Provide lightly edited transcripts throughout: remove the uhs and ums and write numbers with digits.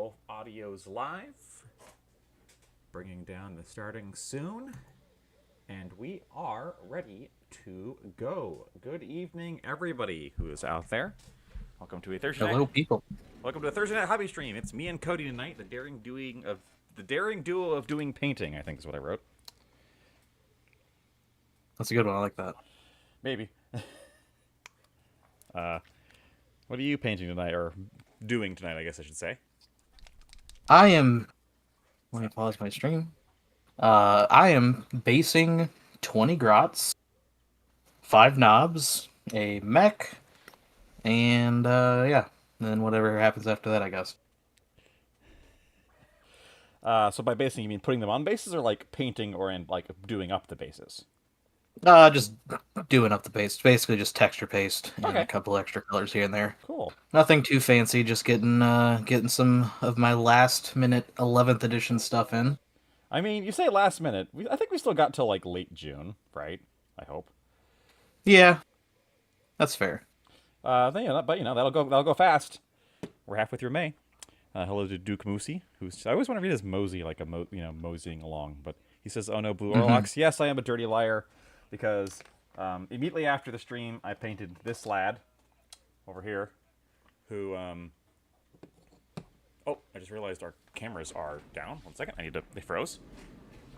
both audios live. Bringing down the starting soon. And we are ready to go. Good evening, everybody who is out there. Welcome to a Thursday Hello, night. people. Welcome to a Thursday night hobby stream. It's me and Coty tonight. The daring duo of doing painting, I think is what I wrote. That's a good one. I like that. Maybe. What are you painting tonight, or doing tonight, I guess I should say? I am. Let me pause my stream. I am basing 20 grots, 5 knobs, a mech, and yeah. And then whatever happens after that, I guess. So by basing, you mean putting them on bases, or like painting, or in like doing up the bases? Just doing up the paste. Basically, just texture paste and Okay. a couple extra colors here and there. Cool. Nothing too fancy. Just getting some of my last minute 11th edition stuff in. I mean, you say last minute. I think we still got till like late June, right? I hope. Yeah, that's fair. But that'll go fast. We're halfway through May. Hello to Duke Moosey, who's I always want to read as Mosey, like moseying along, but he says, "Oh no, blue Orlocks." Yes, I am a dirty liar, because immediately after the stream, I painted this lad over here, who oh, I just realized our cameras are down. 1 second, they froze.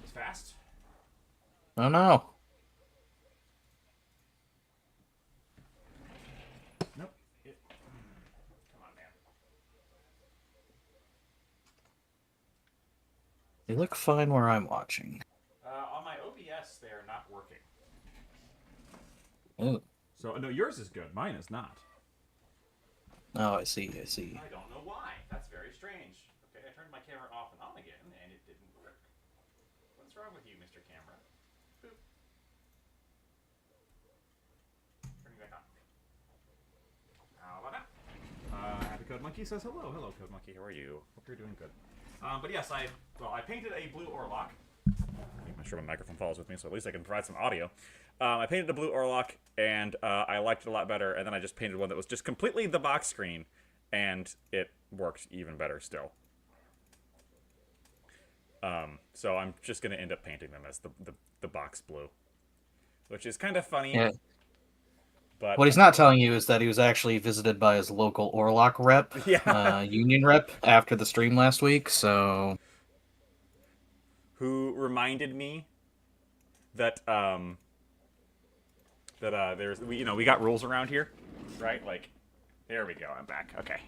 It's fast. Oh no. Nope. Come on, man. They look fine where I'm watching. On my OBS, they're not working. Oh. So no, yours is good. Mine is not. Oh, I see. I don't know why. That's very strange. Okay, I turned my camera off and on again, and it didn't work. What's wrong with you, Mr. Camera? Boop. Turning back on. How about that? Happy Code Monkey says hello. Hello, Code Monkey. How are you? Hope you're doing good. But yes, I painted a blue Orlock. I'm not sure my microphone follows with me, so at least I can provide some audio. I painted a blue Orlock, and I liked it a lot better, and then I just painted one that was just completely the box screen, and it worked even better still. So I'm just going to end up painting them as the box blue, which is kind of funny. Yeah. But What he's not telling you is that he was actually visited by his local Orlock rep, Yeah. union rep, after the stream last week, so... Who reminded me that we got rules around here, right? Like, there we go. I'm back. Okay.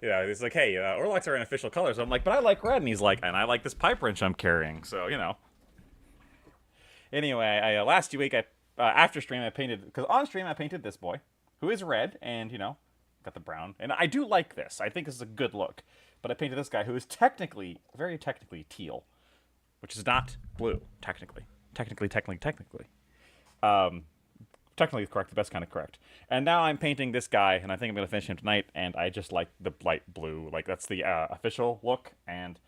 Yeah, it's like, hey, Orlocks are an official color. So I'm like, but I like red, and he's like, and I like this pipe wrench I'm carrying. So Anyway, last week after stream I painted, because on stream I painted this boy, who is red, and got the brown, and I do like this. I think this is a good look. But I painted this guy who is very technically teal, which is not blue, technically. Technically correct, the best kind of correct. And now I'm painting this guy, and I think I'm going to finish him tonight, and I just like the light blue. Like, that's the official look, and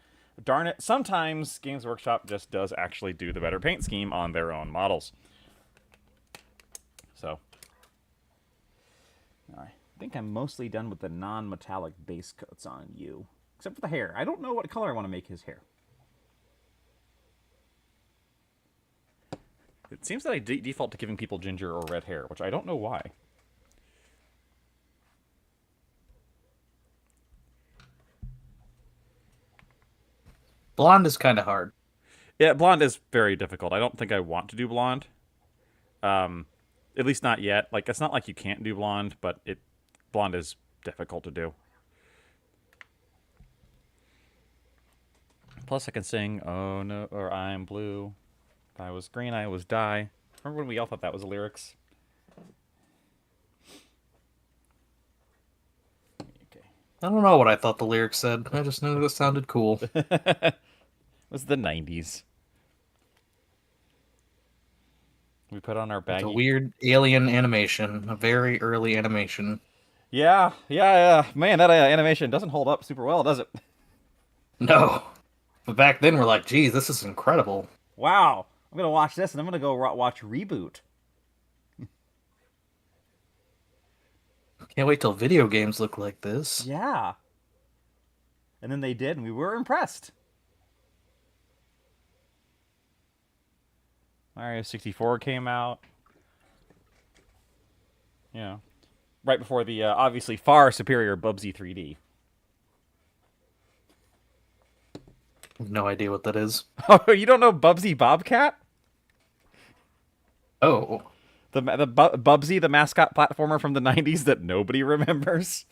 darn it, sometimes Games Workshop just does actually do the better paint scheme on their own models. So, I think I'm mostly done with the non-metallic base coats on you. Except for the hair. I don't know what color I want to make his hair. It seems that I default to giving people ginger or red hair, which I don't know why. Blonde is kind of hard. Yeah, blonde is very difficult. I don't think I want to do blonde. At least not yet. Like, it's not like you can't do blonde, but blonde is difficult to do. Plus, I can sing "Oh No" or "I'm Blue." If I was green, I was die. Remember when we all thought that was the lyrics? Okay. I don't know what I thought the lyrics said. I just knew it sounded cool. It was the 90s. We put on our baggy... It's a weird alien animation. A very early animation. Yeah. Man, that animation doesn't hold up super well, does it? No. But back then we're like, geez, this is incredible. Wow. I'm going to watch this, and I'm going to go watch Reboot. Can't wait till video games look like this. Yeah. And then they did, and we were impressed. Mario 64 came out. You know, right before the obviously far superior Bubsy 3D. No idea what that is. Oh, you don't know Bubsy Bobcat? Oh. Bubsy, the mascot platformer from the 90s that nobody remembers?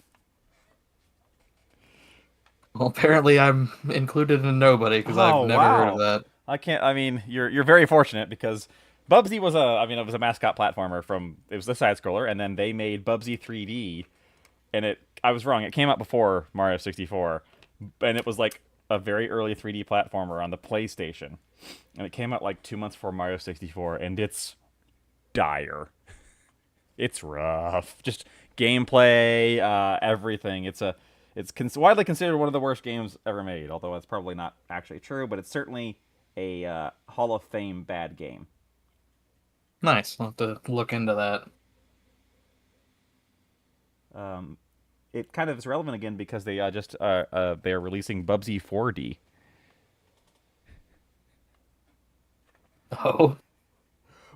Well, apparently I'm included in nobody because I've Oh, never heard of wow. that. I mean, you're very fortunate because Bubsy was it was a mascot platformer it was the side scroller, and then they made Bubsy 3D, and I was wrong. It came out before Mario 64, and it was like a very early 3D platformer on the PlayStation, and it came out like 2 months before Mario 64, and it's dire. It's rough. Just gameplay, everything. Widely considered one of the worst games ever made, although that's probably not actually true, but it's certainly a Hall of Fame bad game. Nice. I'll have to look into that. It kind of is relevant again because they they are releasing Bubsy 4D. Oh.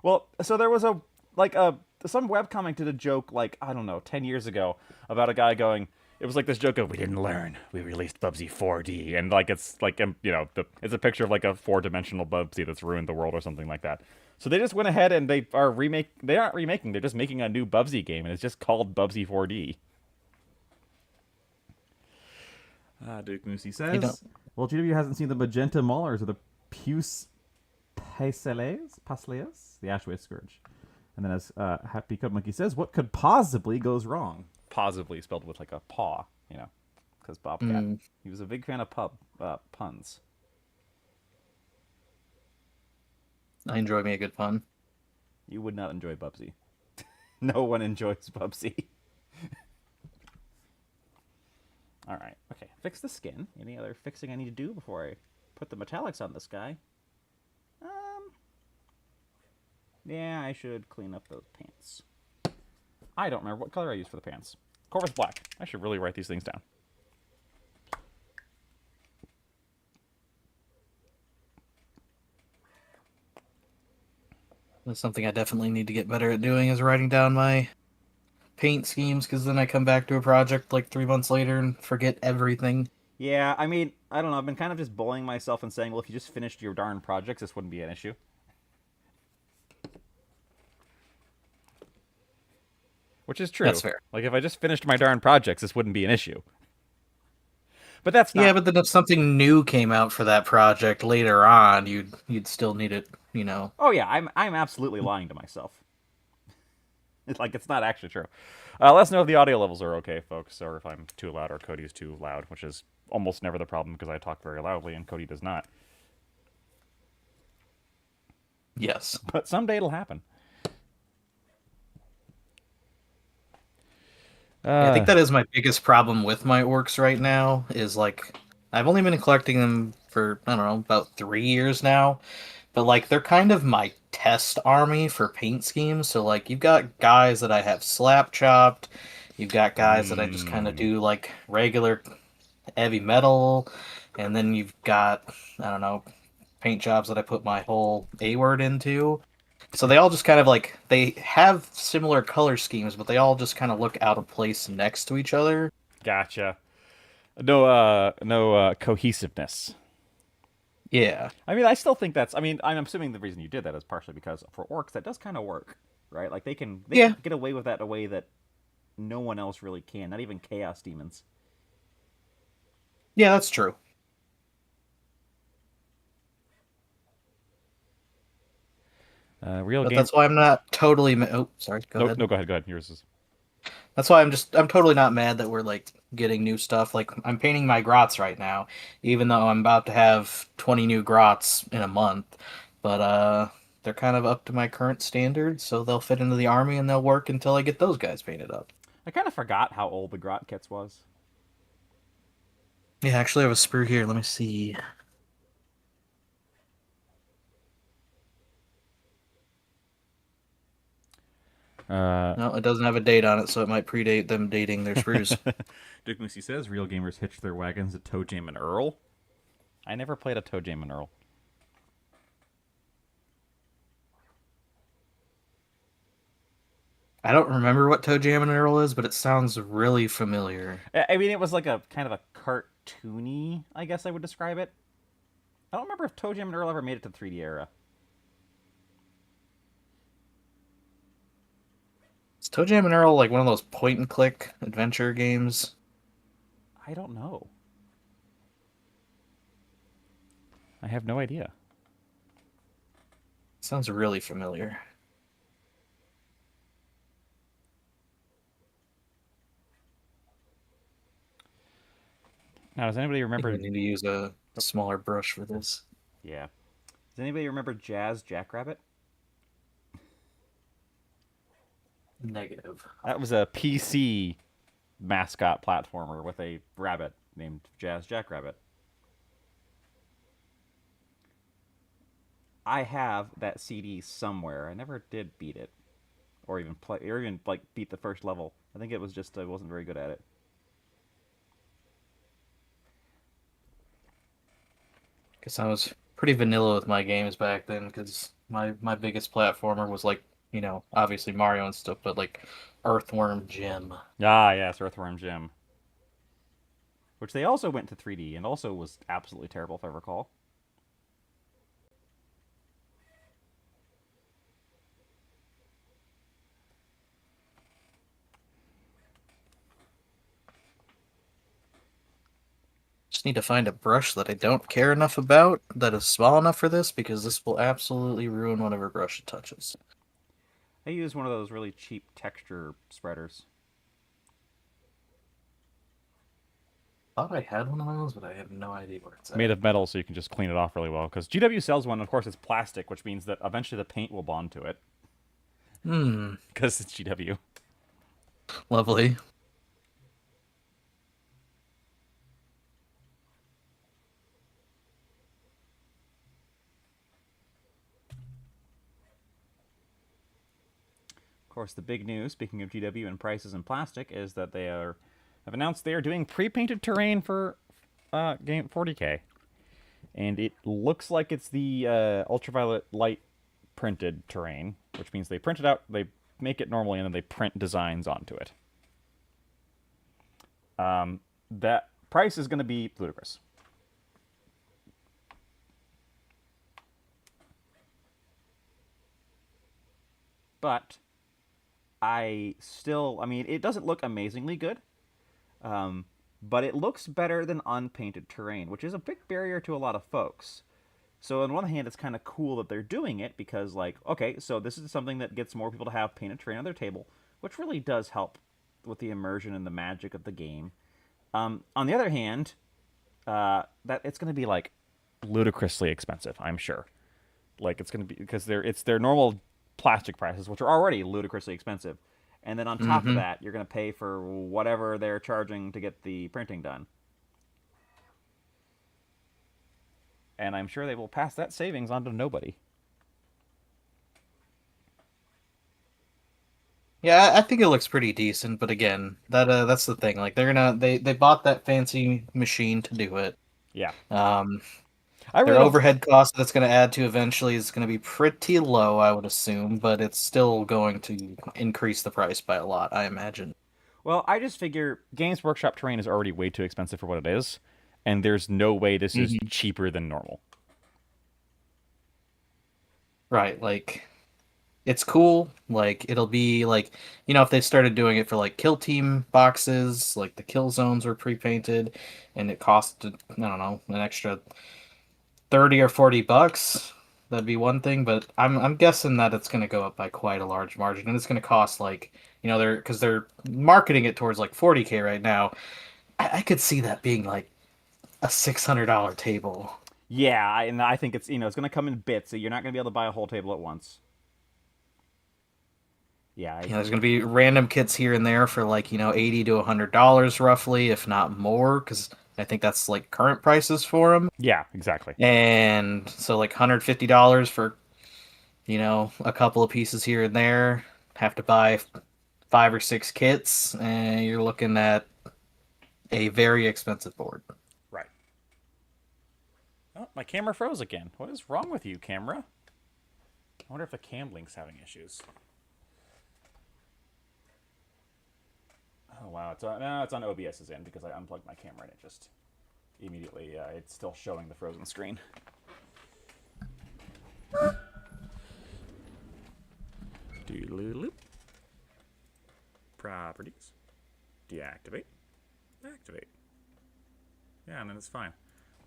Well, so there was some webcomic did a joke like I don't know 10 years ago about a guy going. It was like this joke of we didn't learn. We released Bubsy 4D, and like it's like it's a picture of like a 4-dimensional Bubsy that's ruined the world or something like that. So they just went ahead and they aren't remaking. They're just making a new Bubsy game, and it's just called Bubsy 4D. Duke Moosey says, well, GW hasn't seen the Magenta Maulers or the Puce Pasleas, the Ashway Scourge. And then as Happy Cub Monkey says, what could possibly goes wrong? Possibly spelled with like a paw, because Bobcat. He was a big fan of puns. I enjoy me a good pun. You would not enjoy Bubsy. No one enjoys Bubsy. All right. Okay. Fix the skin. Any other fixing I need to do before I put the metallics on this guy? Yeah, I should clean up those pants. I don't remember what color I used for the pants. Corvus black. I should really write these things down. That's something I definitely need to get better at doing is writing down my paint schemes, because then I come back to a project like 3 months later and forget everything. Yeah, I mean, I don't know. I've been kind of just bullying myself and saying, well, if you just finished your darn projects, this wouldn't be an issue. Which is true. That's fair. Like, if I just finished my darn projects, this wouldn't be an issue. But that's not... Yeah, but then if something new came out for that project later on, you'd still need it, Oh yeah, I'm absolutely lying to myself. It's not actually true. Let us know if the audio levels are okay, folks, or if I'm too loud or Cody's too loud, which is almost never the problem because I talk very loudly and Coty does not. Yes. But someday it'll happen. I think that is my biggest problem with my orcs right now, is like I've only been collecting them for, I don't know, about 3 years now, but like they're kind of my test army for paint schemes. So like you've got guys that I have slap chopped, you've got guys that I just kind of do like regular heavy metal, and then you've got, I don't know, paint jobs that I put my whole A word into. So they all just kind of like, they have similar color schemes, but they all just kind of look out of place next to each other. Gotcha. No cohesiveness. Yeah. I mean, I still think I'm assuming the reason you did that is partially because for orcs that does kind of work, right? Like they can get away with that in a way that no one else really can, not even chaos demons. Yeah, that's true. But that's why I'm not totally. Oh, sorry. Go ahead. No, go ahead. Yours is. That's why I'm totally not mad that we're like getting new stuff. Like I'm painting my grots right now, even though I'm about to have 20 new grots in a month. But they're kind of up to my current standards, so they'll fit into the army and they'll work until I get those guys painted up. I kind of forgot how old the grot kits was. Yeah, actually, I have a sprue here. Let me see. No, it doesn't have a date on it, so it might predate them dating their sprues. Duke Moosey says real gamers hitch their wagons at Toe Jam and Earl. I never played a Toe Jam and Earl. I don't remember what Toe Jam and Earl is, but it sounds really familiar. I mean, it was like a kind of a cartoony, I guess I would describe it. I don't remember if Toe Jam and Earl ever made it to the 3D era. Is Toe Jam and Earl like one of those point and click adventure games? I don't know. I have no idea. Sounds really familiar. Now, does anybody I think remember? we need to use a smaller brush for this. Yeah. Does anybody remember Jazz Jackrabbit? Negative. That was a PC mascot platformer with a rabbit named Jazz Jackrabbit. I have that CD somewhere. I never did beat it, or even play, or even like beat the first level. I think it was just I wasn't very good at it. Guess I was pretty vanilla with my games back then, because my biggest platformer was like, obviously Mario and stuff, but like Earthworm Jim. Ah, yes, Earthworm Jim, which they also went to 3D and also was absolutely terrible if I recall. Just need to find a brush that I don't care enough about that is small enough for this, because this will absolutely ruin whatever brush it touches. I use one of those really cheap texture spreaders. Thought I had one of those, but I have no idea where it's at. Made of metal, so you can just clean it off really well. Because GW sells one, of course, it's plastic, which means that eventually the paint will bond to it. Hmm. Because it's GW. Lovely. Of course, the big news, speaking of GW and prices and plastic, is that have announced they are doing pre-painted terrain for game 40K, and it looks like it's the ultraviolet light printed terrain, which means they print it out, they make it normally, and then they print designs onto it. That price is going to be ludicrous. But I mean, it doesn't look amazingly good, but it looks better than unpainted terrain, which is a big barrier to a lot of folks. So on one hand, it's kind of cool that they're doing it because, like, okay, so this is something that gets more people to have painted terrain on their table, which really does help with the immersion and the magic of the game. On the other hand, that it's going to be like ludicrously expensive, I'm sure. Like it's going to be because it's their normal plastic prices, which are already ludicrously expensive, and then on top of Mm-hmm. that, you're going to pay for whatever they're charging to get the printing done. And I'm sure they will pass that savings on to nobody. Yeah, I think it looks pretty decent, but again, that's the thing. Like they bought that fancy machine to do it. Yeah, Um, I their really don't. overhead cost that's going to add to eventually is going to be pretty low, I would assume, but it's still going to increase the price by a lot, I imagine. Well, I just figure Games Workshop terrain is already way too expensive for what it is, and there's no way this is Hmm. cheaper than normal. Right, like it's cool. Like it'll be like, if they started doing it for like kill team boxes, like the kill zones were pre-painted and it cost, I don't know, an extra 30 or 40 bucks, that'd be one thing, but I'm guessing that it's going to go up by quite a large margin, and it's going to cost like, they're marketing it towards like 40K right now. I could see that being like a $600 table. Yeah, and I think it's going to come in bits, so you're not going to be able to buy a whole table at once. Yeah, There's going to be random kits here and there for like, $80 to $100 roughly, if not more, because I think that's like current prices for them. yeah, exactly. And so like $150 for, a couple of pieces here and there. have to buy 5 or 6 kits, and you're looking at a very expensive board. Right. Oh, my camera froze again. What is wrong with you, camera? I wonder if the cam link's having issues. Oh wow, no, it's on OBS's end because I unplugged my camera and it just immediately it's still showing the frozen screen. Doodle-loop. Properties. Deactivate. Activate. Yeah, and then it's fine.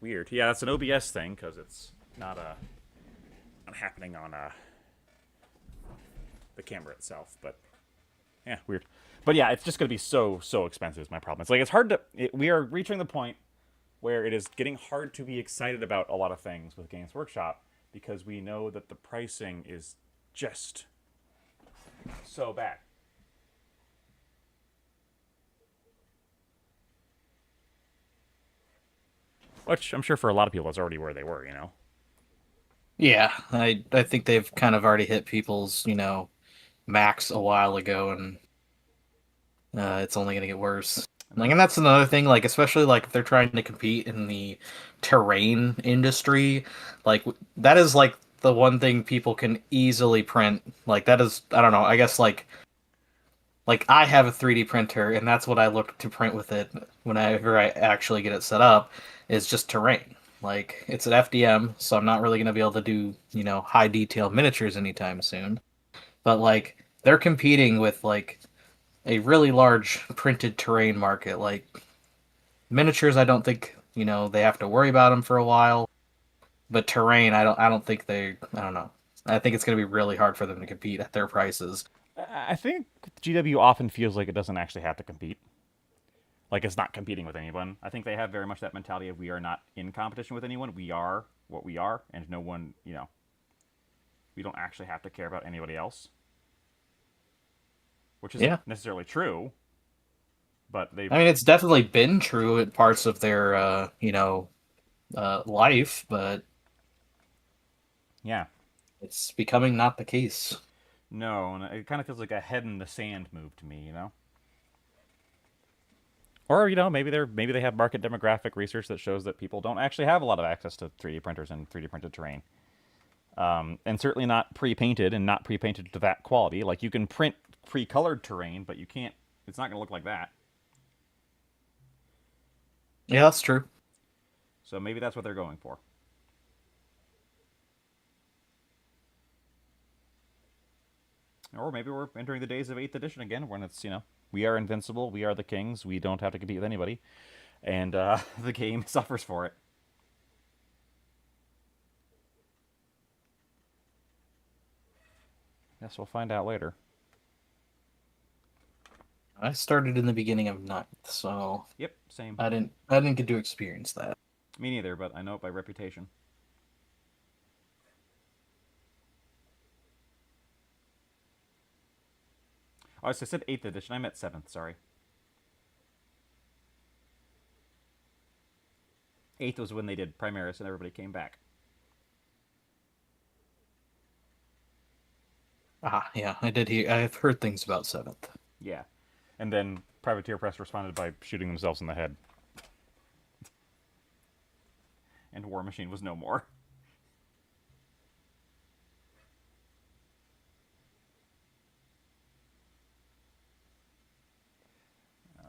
Weird. Yeah, that's an OBS thing because it's not happening on the camera itself. But yeah, weird. But yeah, it's just going to be so expensive is my problem. It's like it's hard to... we are reaching the point where it is getting hard to be excited about a lot of things with Games Workshop because we know that the pricing is just so bad. Which I'm sure for a lot of people is already where they were, you know? Yeah, I think they've kind of already hit people's, max a while ago, and it's only going to get worse. Like, and that's another thing, like, especially, like, if they're trying to compete in the terrain industry, like, that is, like, the one thing people can easily print. Like, that is, I don't know, I guess, like I have a 3D printer, and that's what I look to print with it whenever I actually get it set up, is just terrain. Like, it's an FDM, so I'm not really going to be able to do, high detail miniatures anytime soon. But, like, they're competing with, like, a really large printed terrain market. Like, miniatures, I don't think, they have to worry about them for a while. But terrain, I don't think I don't know. I think it's going to be really hard for them to compete at their prices. I think GW often feels like it doesn't actually have to compete. Like it's not competing with anyone. I think they have very much that mentality of we are not in competition with anyone. We are what we are, and no one, we don't actually have to care about anybody else. Which isn't necessarily true, but they... I mean, it's definitely been true at parts of their, life, but yeah, it's becoming not the case. No, and it kind of feels like a head in the sand move to me, Or maybe they have market demographic research that shows that people don't actually have a lot of access to 3D printers and 3D printed terrain, and certainly not pre-painted and not pre-painted to that quality. Like you can print pre-colored terrain, but you can't. It's not going to look like that. Yeah, that's true. So maybe that's what they're going for. Or maybe we're entering the days of 8th edition again, when it's, we are invincible, we are the kings, we don't have to compete with anybody, and the game suffers for it. Guess we'll find out later. I started in the beginning of 9th, so yep, same. I didn't get to experience that. Me neither, but I know it by reputation. Oh, so I said 8th edition. I meant 7th, sorry. 8th was when they did Primaris and everybody came back. Yeah, I did hear. I've heard things about 7th. Yeah. And then Privateer Press responded by shooting themselves in the head. And War Machine was no more.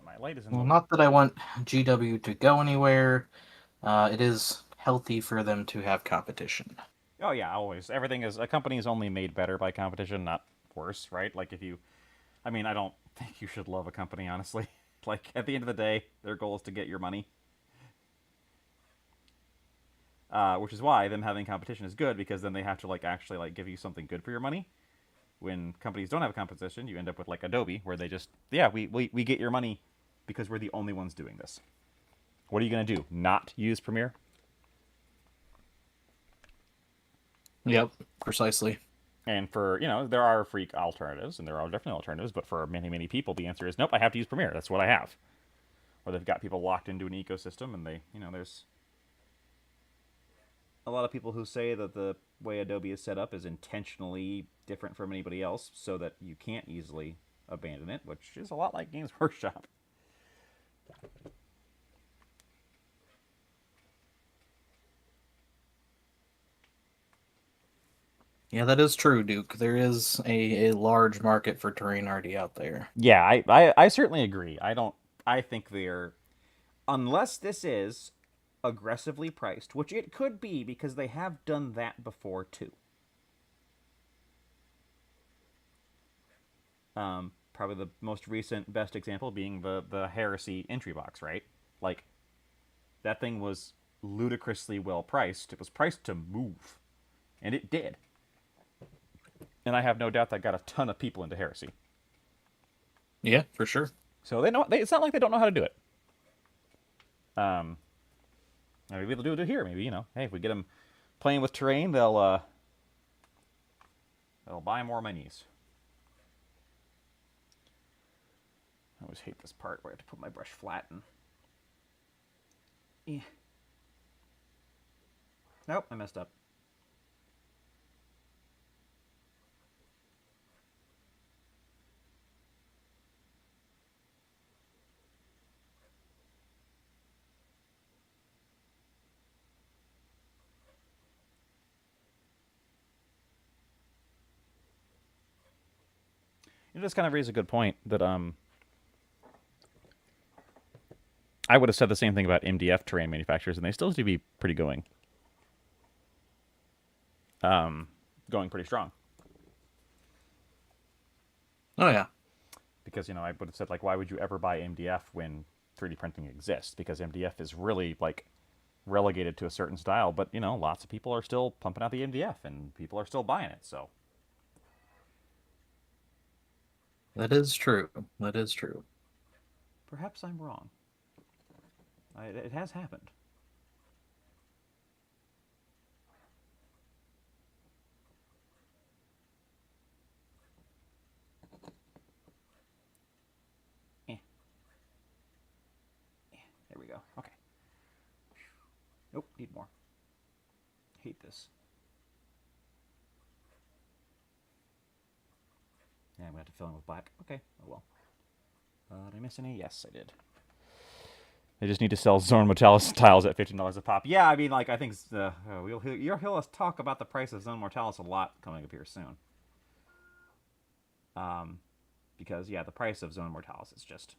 My light is in Well, not that I want GW to go anywhere. It is healthy for them to have competition. Oh yeah, always. Everything is... A company is only made better by competition, not worse, right? Like if you... I mean, I don't think you should love a company, honestly. Like, at the end of the day, their goal is to get your money. Which is why them having competition is good, because then they have to, actually, give you something good for your money. When companies don't have competition, you end up with, Adobe, where they just... Yeah, we get your money because we're the only ones doing this. What are you going to do? Not use Premiere? Yep, precisely. And for, there are free alternatives, and there are definitely alternatives, but for many, many people, the answer is, nope, I have to use Premiere. That's what I have. Or they've got people locked into an ecosystem, and they, there's... a lot of people who say that the way Adobe is set up is intentionally different from anybody else so that you can't easily abandon it, which is a lot like Games Workshop. Yeah, that is true, Duke. There is a large market for terrain already out there. Yeah, I certainly agree. I think they're, unless this is aggressively priced, which it could be because they have done that before too. Probably the most recent best example being the Heresy entry box, right? Like that thing was ludicrously well priced. It was priced to move, and it did. And I have no doubt that got a ton of people into Heresy. Yeah, for sure. So they know it's not like they don't know how to do it. Maybe they'll do it here. Maybe hey, if we get them playing with terrain, they'll buy more minis. I always hate this part where I have to put my brush flat and. Eh. Nope, I messed up. It just kind of raises a good point that I would have said the same thing about MDF terrain manufacturers, and they still seem to be pretty going pretty strong. Oh yeah. Because I would have said like, why would you ever buy MDF when 3D printing exists? Because MDF is really like relegated to a certain style, but lots of people are still pumping out the MDF, and people are still buying it. So That is true. That is true. perhaps I'm wrong. It has happened. Eh. There we go. Okay. Nope, need more. Hate this. Yeah, I'm gonna have to fill in with black. Okay, oh well. Did I miss any? Yes, I did. They just need to sell Zone Mortalis tiles at $15 a pop. Yeah, I mean, like, I think you'll hear us talk about the price of Zone Mortalis a lot coming up here soon. Because, yeah, the price of Zone Mortalis is just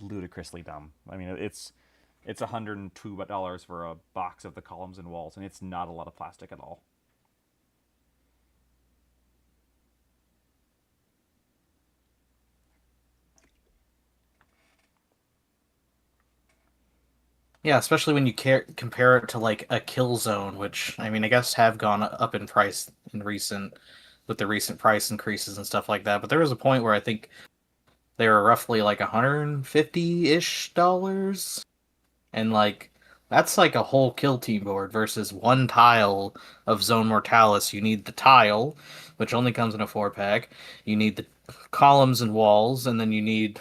ludicrously dumb. I mean, it's $102 for a box of the columns and walls, and it's not a lot of plastic at all. Yeah, especially when you compare it to like a kill zone, which I mean, I guess have gone up in price in with the recent price increases and stuff like that. But there was a point where I think they were roughly like 150-ish dollars, and like that's like a whole kill team board versus one tile of Zone Mortalis. You need the tile, which only comes in a 4-pack. You need the columns and walls, and then you need.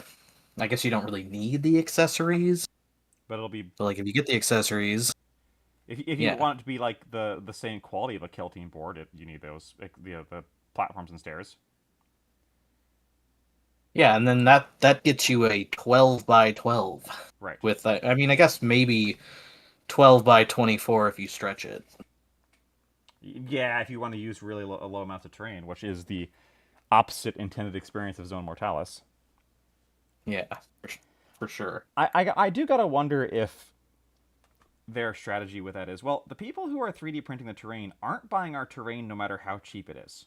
I guess you don't really need the accessories. But it'll be But like if you get the accessories, if you yeah. want it to be like the same quality of a kill team board, you need those like, the platforms and stairs. Yeah, and then that gets you a 12 by 12 Right. with I mean, I guess maybe 12 by 24 if you stretch it. Yeah, if you want to use really low amounts of terrain, which is the opposite intended experience of Zone Mortalis. Yeah, for sure. I do gotta wonder if their strategy with that is, well, the people who are 3D printing the terrain aren't buying our terrain no matter how cheap it is.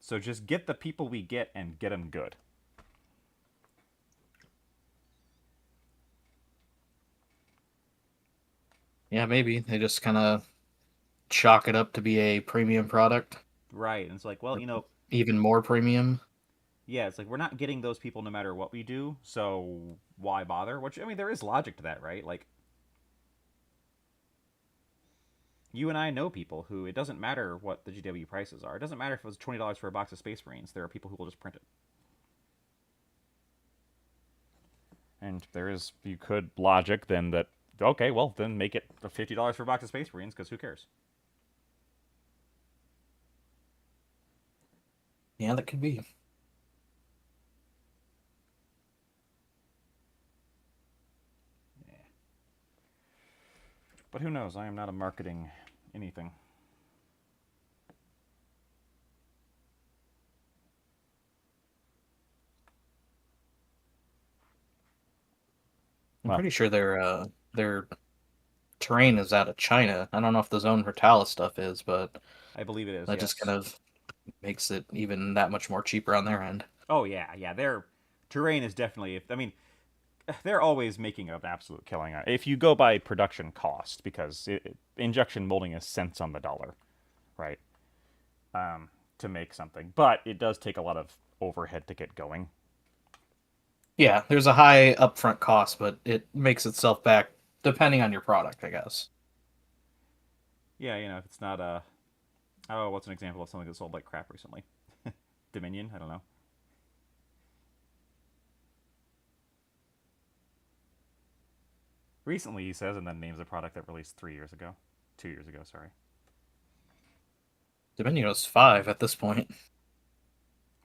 So just get the people we get and get them good. Yeah, maybe they just kind of chalk it up to be a premium product, Right. And it's like, well, even more premium. yeah, it's like we're not getting those people no matter what we do, so why bother? Which, I mean, there is logic to that, right? Like, you and I know people who it doesn't matter what the GW prices are. It doesn't matter if it was $20 for a box of Space Marines. There are people who will just print it. And there is, you could logic then that, okay, well, then make it $50 for a box of Space Marines, because who cares? Yeah, that could be. Yeah. But who knows? I am not a marketing anything. I'm Well, pretty sure their terrain is out of China. I don't know if the Zone Vertalis stuff is, but I believe it is, that just yes. kind of makes it even that much more cheaper on their end. Oh, yeah, yeah. Their terrain is definitely, I mean, they're always making an absolute killing. If you go by production cost, because injection molding is cents on the dollar, right? To make something. But it does take a lot of overhead to get going. Yeah, there's a high upfront cost, but it makes itself back depending on your product, I guess. Yeah, if it's not a. Oh, what's an example of something that sold like crap recently? Dominion? I don't know. Recently, he says, and then names a product that released 3 years ago. 2 years ago, sorry. Dominion was 5 at this point.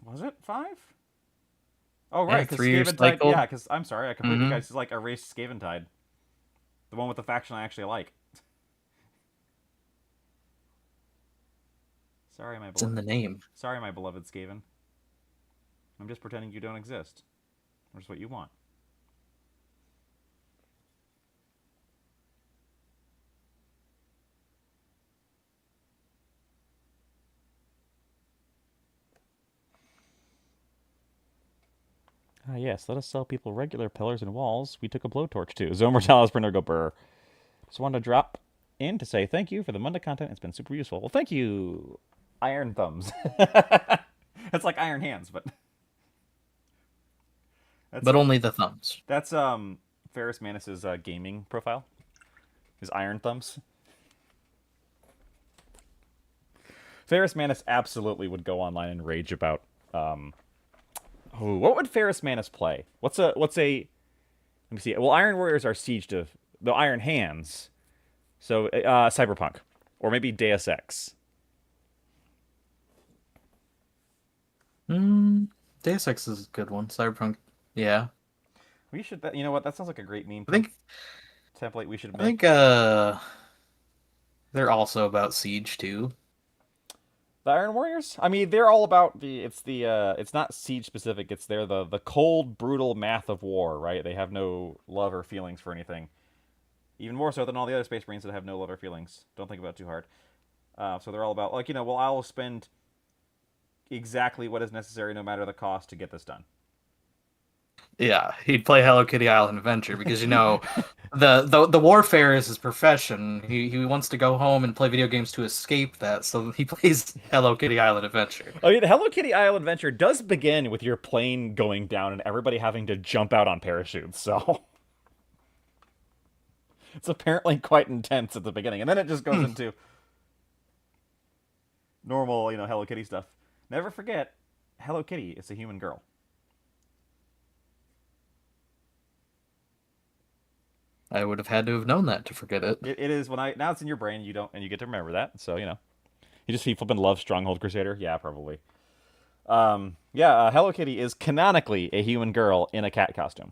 Was it 5? Oh, Yeah, right, because 3 year Scaventide. Yeah, cycle. because I'm sorry, I completely Mm-hmm. guys like erased Scaventide, the one with the faction I actually like. Sorry, my It's in beloved. the name. Sorry, my beloved Skaven. I'm just pretending you don't exist. Which is what you want. Ah, yes, let us sell people regular pillars and walls. We took a blowtorch too. Zomer Talos Printer go burr. Just wanted to drop in to say thank you for the Monday content. It's been super useful. Well, thank you, Iron Thumbs. That's like Iron Hands, but that's But only the thumbs. that's Ferris Manus's gaming profile. His Iron Thumbs. Ferris Manus absolutely would go online and rage about. Oh, what would Ferris Manus play? What's a? Let me see. Well, Iron Warriors are siege to the Iron Hands. So Cyberpunk, or maybe Deus Ex. Mm, Deus Ex is a good one. Cyberpunk, yeah. We should. You know what? That sounds like a great meme I think template we should I think make. they're also about Siege too. The Iron Warriors. I mean, they're all about the. It's the. It's not siege specific. It's the cold, brutal math of war. Right? They have no love or feelings for anything. Even more so than all the other Space Marines that have no love or feelings. Don't think about it too hard. So they're all about like well, I'll spend exactly what is necessary, no matter the cost, to get this done. Yeah, he'd play Hello Kitty Island Adventure because the warfare is his profession. He wants to go home and play video games to escape that, so he plays Hello Kitty Island Adventure. Oh, yeah, the Hello Kitty Isle adventure does begin with your plane going down and everybody having to jump out on parachutes. So it's apparently quite intense at the beginning, and then it just goes Hmm. into normal, Hello Kitty stuff. Never forget, Hello Kitty is a human girl. I would have had to have known that to forget it. It is when I now it's in your brain, you don't, and you get to remember that. So you just flipping love Stronghold Crusader. Yeah, probably. Yeah, Hello Kitty is canonically a human girl in a cat costume.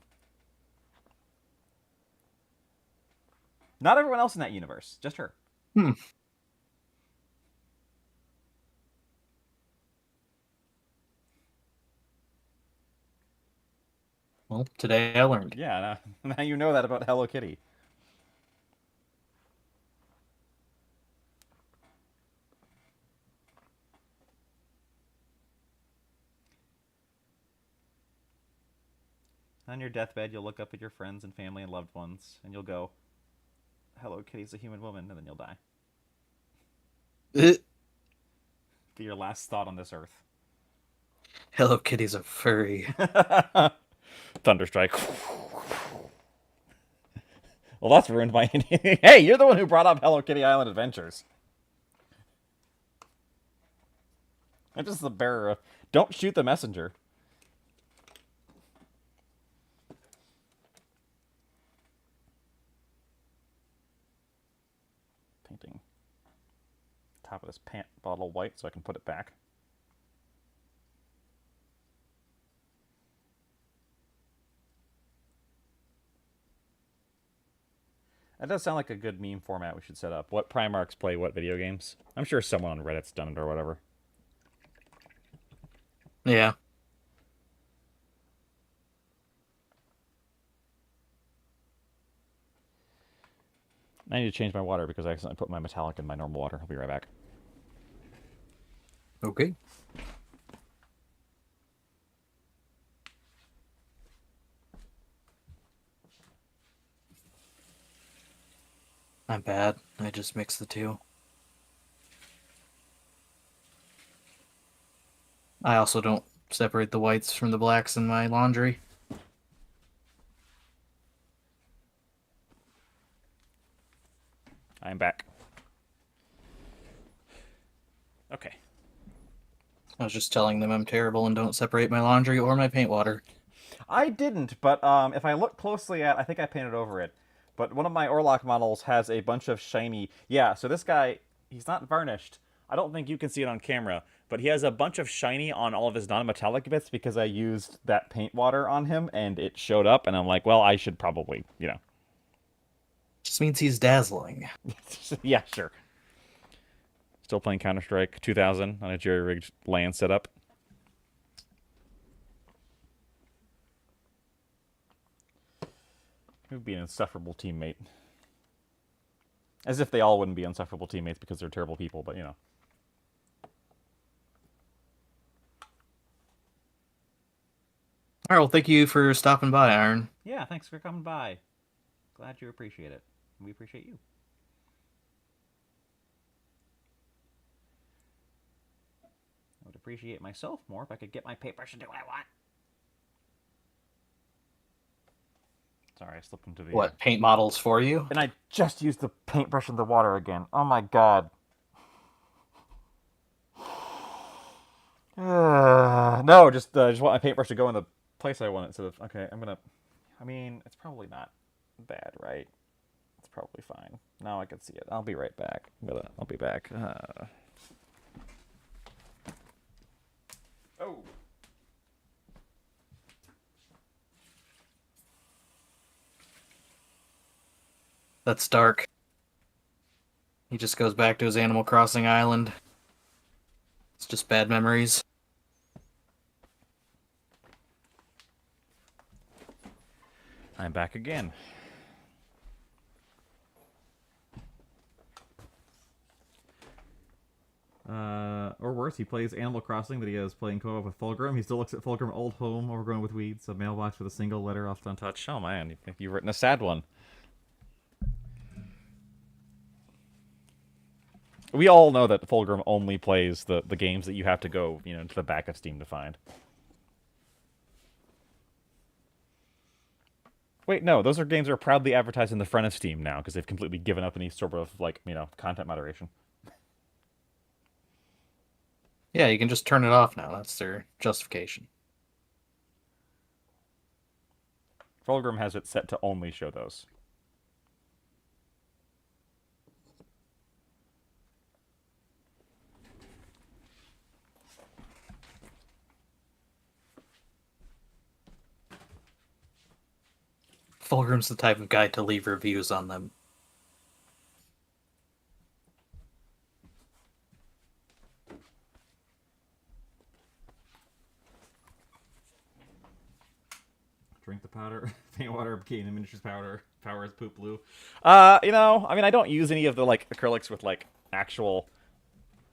Not everyone else in that universe, just her. Hmm. Well, today I learned. Yeah, now you know that about Hello Kitty. On your deathbed, you'll look up at your friends and family and loved ones, and you'll go, "Hello, Kitty's a human woman," and then you'll die. Be your last thought on this earth. Hello Kitty's a furry. Thunderstrike. Well, that's ruined my. Hey, you're the one who brought up Hello Kitty Island Adventures. I'm just the bearer of. Don't shoot the messenger. this pant bottle white so I can put it back. That does sound like a good meme format we should set up. What Primarchs play what video games? I'm sure someone on Reddit's done it or whatever. Yeah. I need to change my water because I accidentally put my metallic in my normal water. I'll be right back. Okay. I'm bad. I just mixed the two. I also don't separate the whites from the blacks in my laundry. I'm back. Okay. I was just telling them I'm terrible and don't separate my laundry or my paint water. I didn't, but if I look closely at, I think I painted over it. But one of my Orlock models has a bunch of shiny. Yeah, so this guy, he's not varnished. I don't think you can see it on camera, but he has a bunch of shiny on all of his non-metallic bits because I used that paint water on him and it showed up, and I'm like, well, I should probably, you know. Just means he's dazzling. Yeah, sure. Still playing Counter-Strike 2000 on a jerry-rigged LAN setup. Who would be an insufferable teammate? As if they all wouldn't be insufferable teammates because they're terrible people, but you know. All right, well, thank you for stopping by, Iron. Yeah, thanks for coming by. Glad you appreciate it. We appreciate you. I would appreciate myself more if I could get my paintbrush and do what I want. Sorry, I slipped into the... What, paint models for you? And I just used the paintbrush in the water again. Oh my god. No, just want my paintbrush to go in the place I want it. So, okay, I'm gonna... I mean, it's probably not bad, right? It's probably fine. Now I can see it. I'll be right back. I'll be back. Oh. That's dark. He just goes back to his Animal Crossing island. It's just bad memories. I'm back again. Or worse, he plays Animal Crossing that he is playing co-op with Fulgrim. He still looks at Fulgrim old home overgrown with weeds, a mailbox with a single letter left untouched. Oh man, you've written a sad one. We all know that Fulgrim only plays the games that you have to go, you know, to the back of Steam to find. Wait, no, those are games that are proudly advertised in the front of Steam now because they've completely given up any sort of, like, you know, content moderation. Yeah, you can just turn it off now. That's their justification. Fulgrim has it set to only show those. Fulgrim's the type of guy to leave reviews on them. Drink the powder, paint water, bikini miniatures powder, power is poop blue. You know, I mean, I don't use any of the, like, acrylics with, like, actual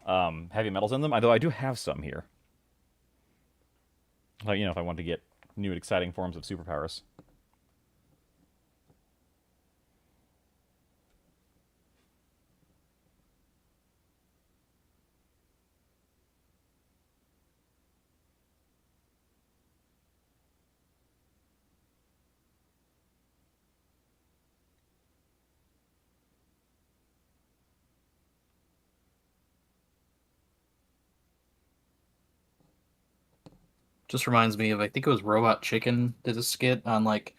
heavy metals in them, although I do have some here. Like, you know, if I want to get new and exciting forms of superpowers. Just reminds me of, I think it was Robot Chicken did a skit on, like,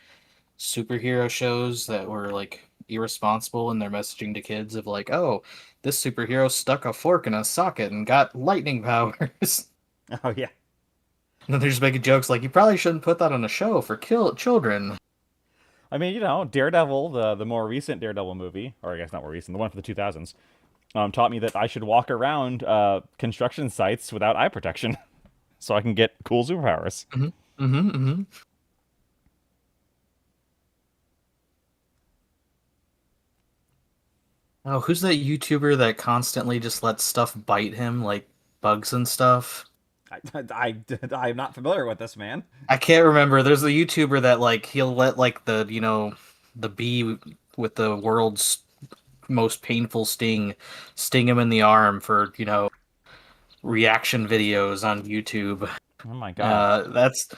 superhero shows that were, like, irresponsible in their messaging to kids of like, oh, this superhero stuck a fork in a socket and got lightning powers. Oh yeah. And then they're just making jokes like, you probably shouldn't put that on a show for children. I mean, Daredevil, the more recent Daredevil movie, or I guess not more recent, the one for the 2000s, taught me that I should walk around construction sites without eye protection, so I can get cool superpowers. Mm-hmm. Mm-hmm. Mm-hmm. Oh, who's that YouTuber that constantly just lets stuff bite him, like bugs and stuff? I'm not familiar with this man. I can't remember. There's a YouTuber that like he'll let like the bee with the world's most painful sting him in the arm for, reaction videos on YouTube. Oh my god. That's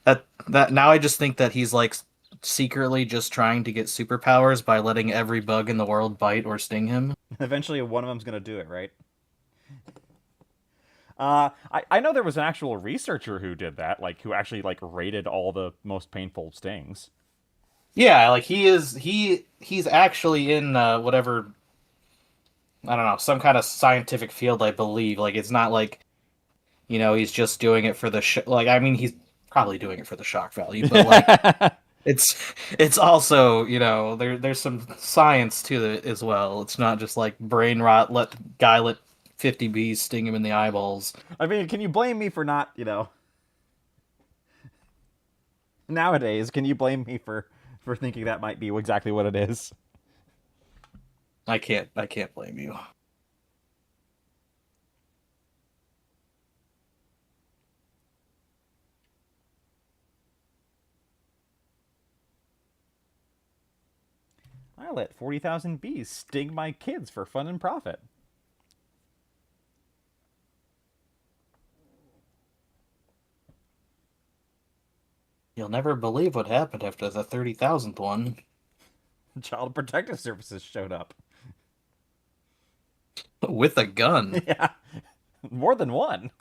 that now I just think that he's like secretly just trying to get superpowers by letting every bug in the world bite or sting him. Eventually, one of them's gonna do it, right? I know there was an actual researcher who did that, like who actually like rated all the most painful stings. Yeah, like he's actually in whatever, I don't know, some kind of scientific field, I believe. Like it's not like, he's just doing it for the like I mean he's probably doing it for the shock value, but like it's also, there's some science to it as well. It's not just like brain rot, let 50 bees sting him in the eyeballs. I mean, can you blame me for not, nowadays, can you blame me for thinking that might be exactly what it is? I can't blame you. I let 40,000 bees sting my kids for fun and profit. You'll never believe what happened after the 30,000th one. Child Protective Services showed up. With a gun. Yeah. More than one.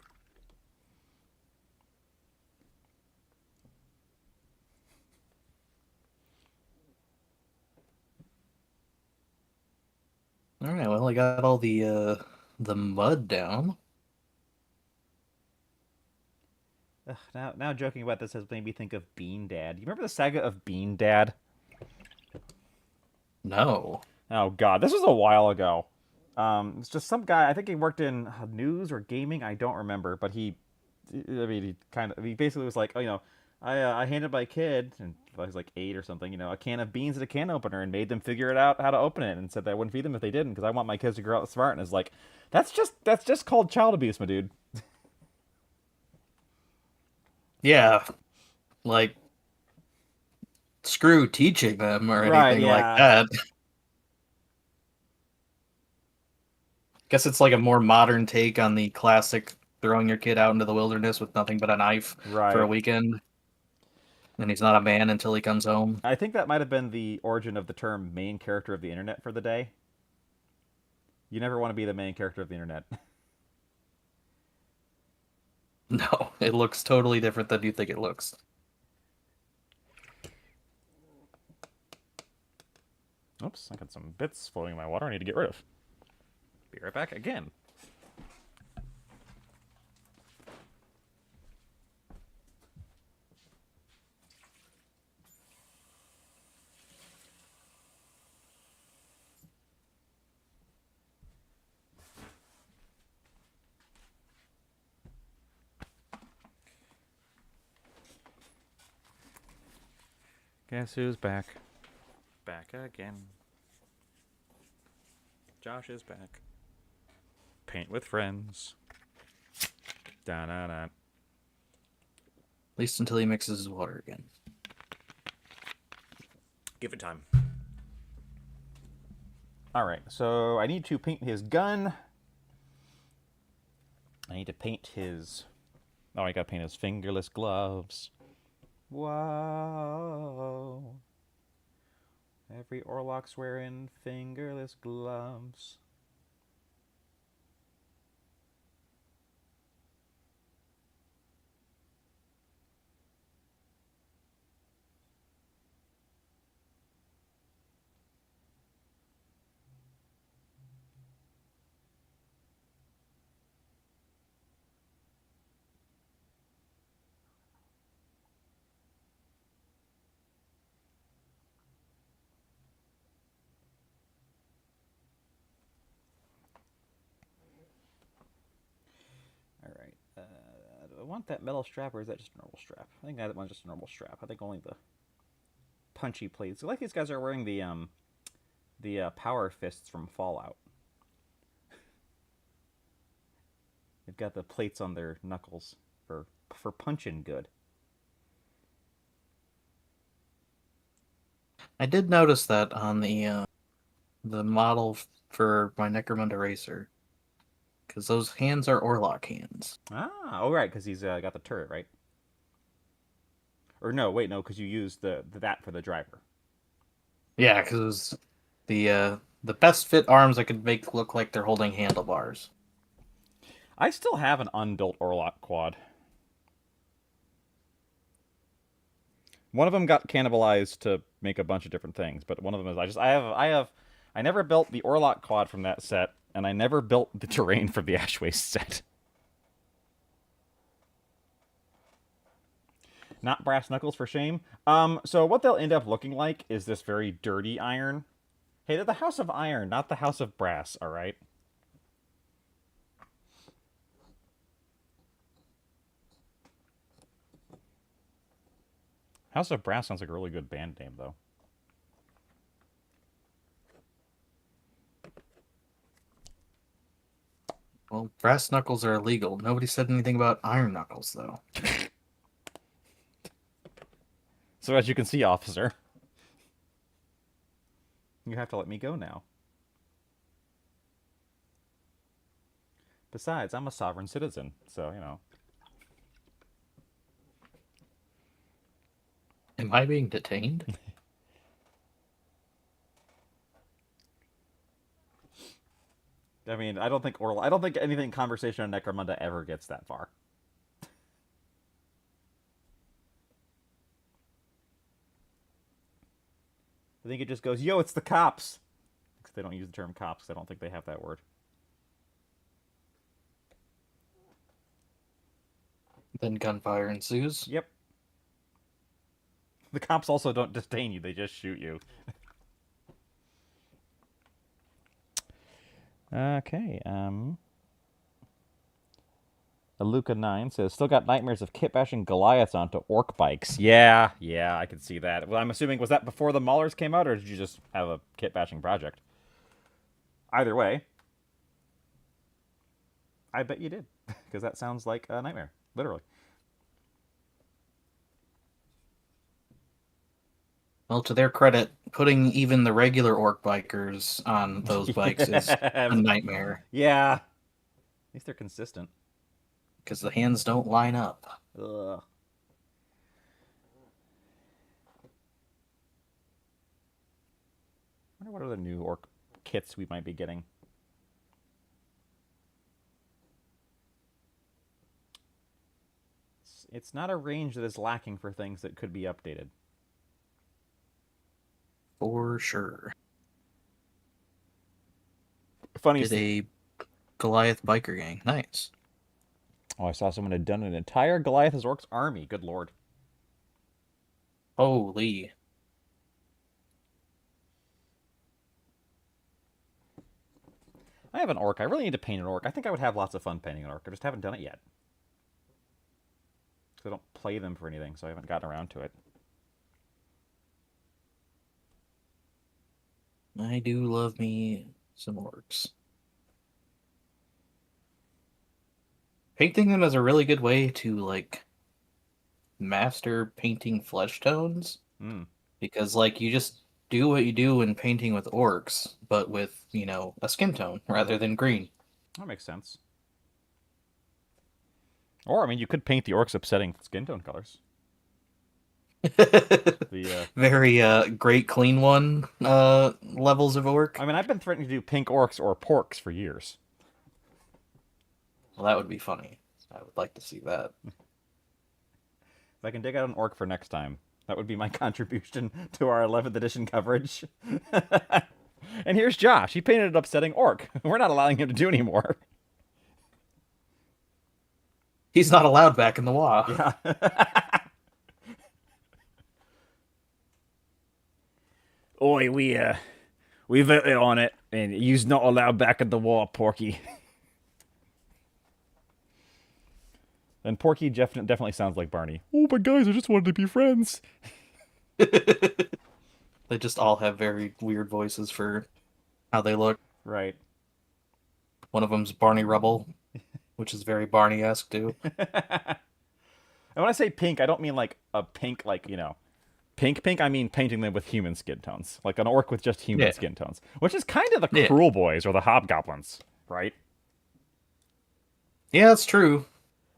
All right, well, I got all the mud down. Ugh, now joking about this has made me think of Bean Dad. You remember the saga of Bean Dad? No. Oh god, this was a while ago. It's just some guy. I think he worked in news or gaming. I don't remember, but he he basically was like, oh, I handed my kid, and I was like 8 or something, a can of beans at a can opener, and made them figure it out how to open it, and said that I wouldn't feed them if they didn't because I want my kids to grow up smart. And it's like, that's just called child abuse, my dude. Yeah. Like, screw teaching them or Right, anything yeah. like that. Guess it's like a more modern take on the classic throwing your kid out into the wilderness with nothing but a knife for a Right. weekend. And he's not a man until he comes home. I think that might have been the origin of the term main character of the internet for the day. You never want to be the main character of the internet. No, it looks totally different than you think it looks. Oops, I got some bits floating in my water I need to get rid of. Be right back again. Guess who's back? Back again. Josh is back. Paint with friends. Da-da-da. At least until he mixes his water again. Give it time. Alright, so I need to paint his gun. I need to paint his... Oh, I gotta paint his fingerless gloves. Whoa. Every Orlocks wearing fingerless gloves. want that metal strap, or is that just a normal strap? I think that one's just a normal strap. I think only the punchy plates. I like these guys are wearing the power fists from Fallout. They've got the plates on their knuckles for punching good. I did notice that on the model for my Necromunda Racer, because those hands are Orlock hands. Ah, oh right, because he's got the turret, right? Or no, wait, no, because you used that for the driver. Yeah, because the best fit arms I could make look like they're holding handlebars. I still have an unbuilt Orlock quad. One of them got cannibalized to make a bunch of different things, but one of them is I never built the Orlock quad from that set, and I never built the terrain from the Ash Waste set. Not brass knuckles for shame. So what they'll end up looking like is this very dirty iron. Hey, they're the House of Iron, not the House of Brass, alright? House of Brass sounds like a really good band name, though. Well, brass knuckles are illegal. Nobody said anything about iron knuckles, though. So as you can see, officer, you have to let me go now. Besides, I'm a sovereign citizen, so, you know. Am I being detained? I mean, I don't think anything conversation on Necromunda ever gets that far. I think it just goes, yo, it's the cops. Because they don't use the term cops, because I don't think they have that word. Then gunfire ensues. Yep. The cops also don't detain you, they just shoot you. Okay, Aluka9 says, still got nightmares of kit bashing Goliaths onto orc bikes. Yeah, I can see that. Well, I'm assuming, was that before the Maulers came out, or did you just have a kit bashing project? Either way, I bet you did, because that sounds like a nightmare, literally. Well, to their credit, putting even the regular orc bikers on those bikes is a nightmare. Yeah. At least they're consistent. Because the hands don't line up. Ugh. I wonder what other new orc kits we might be getting. It's not a range that is lacking for things that could be updated. For sure. Funny. Did a Goliath biker gang. Nice. Oh, I saw someone had done an entire Goliath as Orcs army. Good lord. Holy. I have an orc. I really need to paint an orc. I think I would have lots of fun painting an orc. I just haven't done it yet. Because I don't play them for anything, so I haven't gotten around to it. I do love me some orcs. Painting them is a really good way to, like, master painting flesh tones. Because, like, you just do what you do in painting with orcs, but with, you know, a skin tone rather than green. That makes sense. Or, I mean, you could paint the orcs upsetting skin tone colors. Very great clean one levels of orc. I mean, I've been threatening to do pink orcs or porks for years. Well, that would be funny. I would like to see that. If I can dig out an orc for next time, that would be my contribution to our 11th edition coverage. And here's Josh. He painted an upsetting orc. We're not allowing him to do anymore. He's not allowed back in the WoW. Yeah. Oi, we voted on it, and you's not allowed back at the war, Porky. And Porky definitely sounds like Barney. Oh, but guys, I just wanted to be friends. They just all have very weird voices for how they look. Right. One of them's Barney Rubble, which is very Barney-esque too. And when I say pink, I don't mean like a pink, like, pink. I mean painting them with human skin tones. Like an orc with just human Yeah. skin tones. Which is kind of the Yeah. Cruel Boys or the Hobgoblins, right? Yeah, that's true.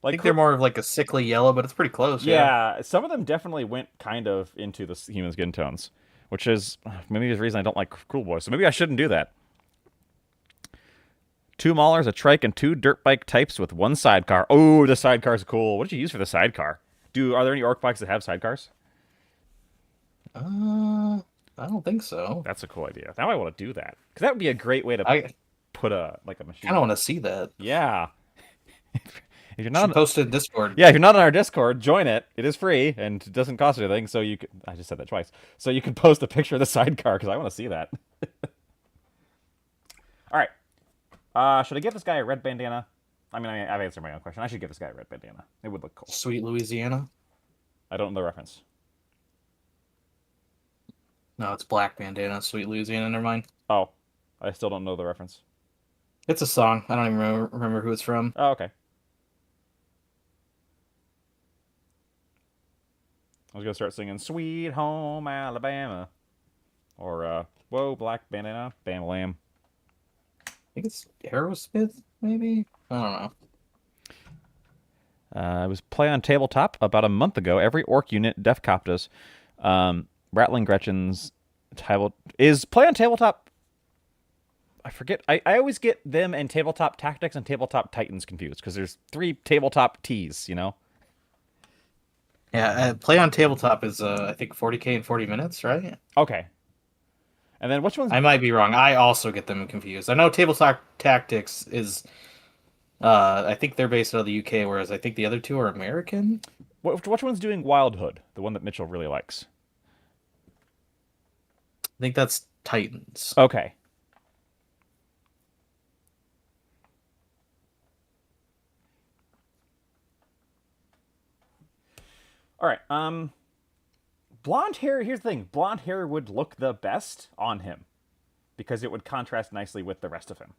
I Like think they're more of like a sickly yellow, but it's pretty close. yeah, some of them definitely went kind of into the human skin tones. Which is maybe the reason I don't like Cruel Boys. So maybe I shouldn't do that. 2 maulers, a trike, and 2 dirt bike types with 1 sidecar. Oh, the sidecar's cool. What did you use for the sidecar? Are there any orc bikes that have sidecars? I don't think so. That's a cool idea. Now I want to do that because that would be a great way to I put a machine. kind of want to see that. Yeah. If you're Should not post it in Discord. yeah, if you're not on our Discord, join it. It is free and it doesn't cost anything. So you can, I just said that twice. So you can post a picture of the sidecar because I want to see that. All right. Should I give this guy a red bandana? I mean, I've answered my own question. I should give this guy a red bandana. It would look cool. Sweet Louisiana. I don't know the reference. No, it's Black Bandana. Sweet Louisiana. Never mind. Oh, I still don't know the reference. It's a song. I don't even remember who it's from. Oh, okay. I was gonna start singing "Sweet Home Alabama," or "Whoa, Black Bandana, Bam Lamb." I think it's Aerosmith, maybe. I don't know. It was Play on Tabletop about a month ago. Every orc unit Def Coptas, Rattling Gretchen's table is Play on Tabletop. I forget. I always get them and Tabletop Tactics and Tabletop Titans confused because there's 3 Tabletop T's. Yeah, Play on Tabletop is I think 40K in 40 minutes, right? Okay. And then which one's? I might be wrong. I also get them confused. I know Tabletop Tactics is. I think they're based out of the UK, whereas I think the other 2 are American. Which one's doing Wild Hood? The one that Mitchell really likes. I think that's Titans. Okay. All right. Blonde hair. Here's the thing. Blonde hair would look the best on him because it would contrast nicely with the rest of him.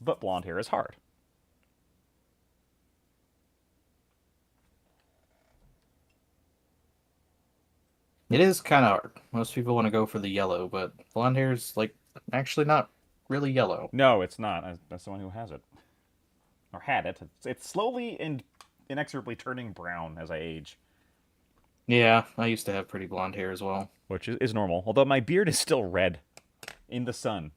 But blonde hair is hard. It is kind of hard. Most people want to go for the yellow, but blonde hair is like actually not really yellow. No, it's not. That's the one who has it. Or had it. It's slowly and inexorably turning brown as I age. Yeah, I used to have pretty blonde hair as well. Which is normal. Although my beard is still red in the sun.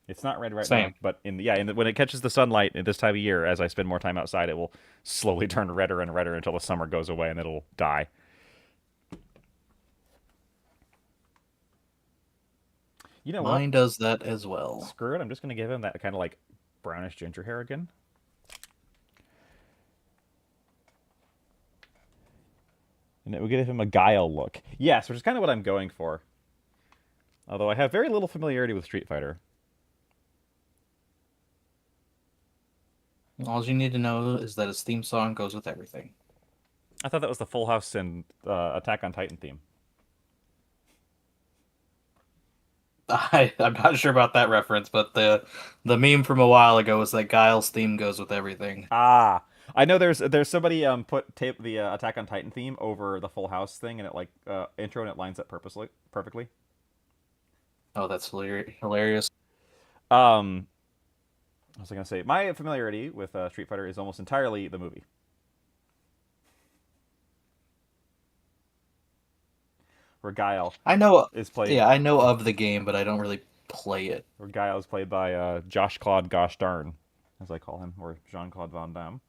It's not red right Same. now, but when it catches the sunlight at this time of year, as I spend more time outside, it will slowly turn redder and redder until the summer goes away and it'll die. You know what? Mine does that as well. Screw it. I'm just going to give him that kind of like brownish ginger hair again. And it will give him a guile look. Yes, which is kind of what I'm going for. Although I have very little familiarity with Street Fighter. All you need to know is that his theme song goes with everything. I thought that was the Full House and Attack on Titan theme. I'm not sure about that reference, but the meme from a while ago was that Guile's theme goes with everything. Ah, I know there's somebody put the Attack on Titan theme over the Full House thing, and it like intro and it lines up perfectly. Oh, that's hilarious. I was gonna say my familiarity with Street Fighter is almost entirely the movie. Where Guile I know is played. Yeah, I know of the game, but I don't really play it. Where Guile is played by Josh Claude Gosh Darn, as I call him, or Jean Claude Van Damme,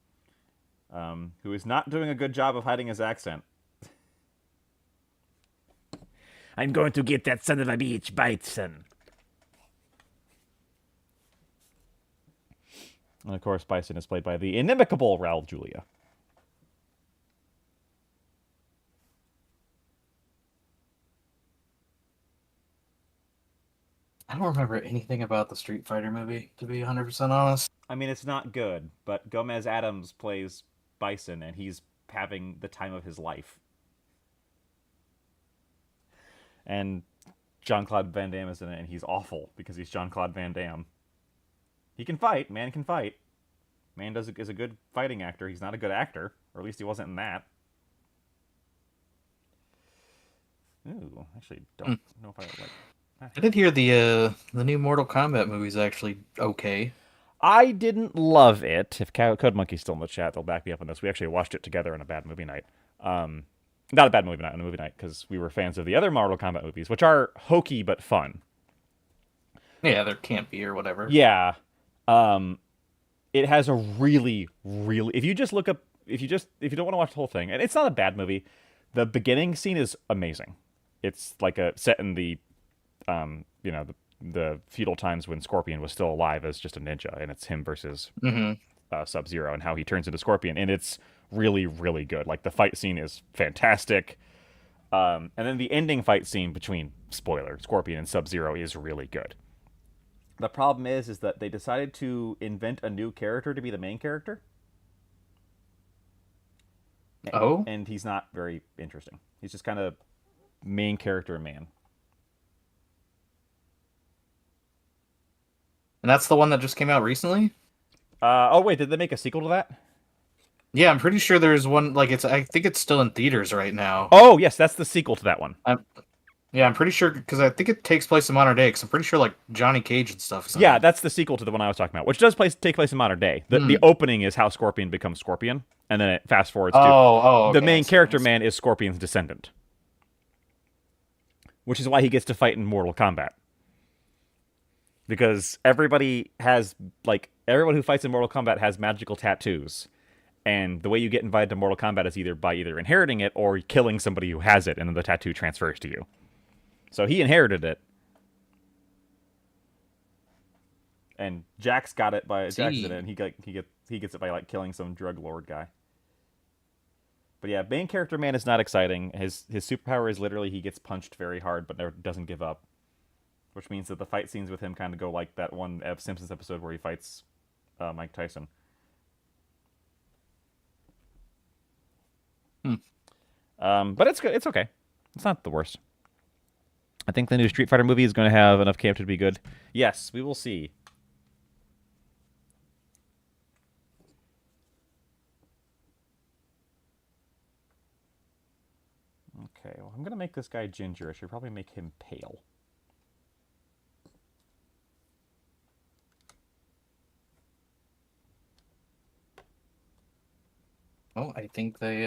who is not doing a good job of hiding his accent. I'm going to get that son of a bitch, Bison. And of course, Bison is played by the inimicable Raul Julia. I don't remember anything about the Street Fighter movie, to be 100% honest. I mean, it's not good, but Gomez Adams plays Bison, and he's having the time of his life. And Jean Claude Van Damme is in it, and he's awful because he's Jean Claude Van Damme. He can fight. Man can fight. Man is a good fighting actor. He's not a good actor, or at least he wasn't in that. Ooh, actually, don't know if I like. I did hear the new Mortal Kombat movie is actually okay. I didn't love it. If Code Monkey's still in the chat, they'll back me up on this. We actually watched it together on a bad movie night. Not a bad movie night, on a movie night, because we were fans of the other Mortal Kombat movies, which are hokey but fun. Yeah, they're campy or whatever. Yeah. It has a really, really. If you just look up, if you don't want to watch the whole thing, and it's not a bad movie, the beginning scene is amazing. It's like a set in the, the feudal times when Scorpion was still alive as just a ninja, and it's him versus Sub-Zero, and how he turns into Scorpion, and it's really, really good. Like the fight scene is fantastic, and then the ending fight scene between Scorpion and Sub-Zero is really good. The problem is that they decided to invent a new character to be the main character. Oh? And he's not very interesting. He's just kind of main character man. And that's the one that just came out recently? Oh, wait, did they make a sequel to that? Yeah, I'm pretty sure there's one, like, I think it's still in theaters right now. Oh, yes, that's the sequel to that one. I'm pretty sure, because I think it takes place in modern day, because I'm pretty sure, like, Johnny Cage and stuff. Yeah, that's the sequel to the one I was talking about, which does take place in modern day. The opening is how Scorpion becomes Scorpion, and then it fast forwards to... Okay, the main character man is Scorpion's descendant. Which is why he gets to fight in Mortal Kombat. Because everyone who fights in Mortal Kombat has magical tattoos. And the way you get invited to Mortal Kombat is either by inheriting it or killing somebody who has it, and then the tattoo transfers to you. So he inherited it. And Jax got it by accident, and he gets it by killing some drug lord guy. But yeah, main character man is not exciting. His superpower is literally he gets punched very hard but never doesn't give up. Which means that the fight scenes with him kind of go like that one Simpsons episode where he fights Mike Tyson. But it's good. It's okay. It's not the worst. I think the new Street Fighter movie is going to have enough character to be good. Yes, we will see. Okay, well, I'm going to make this guy ginger. I should probably make him pale. Oh, I think they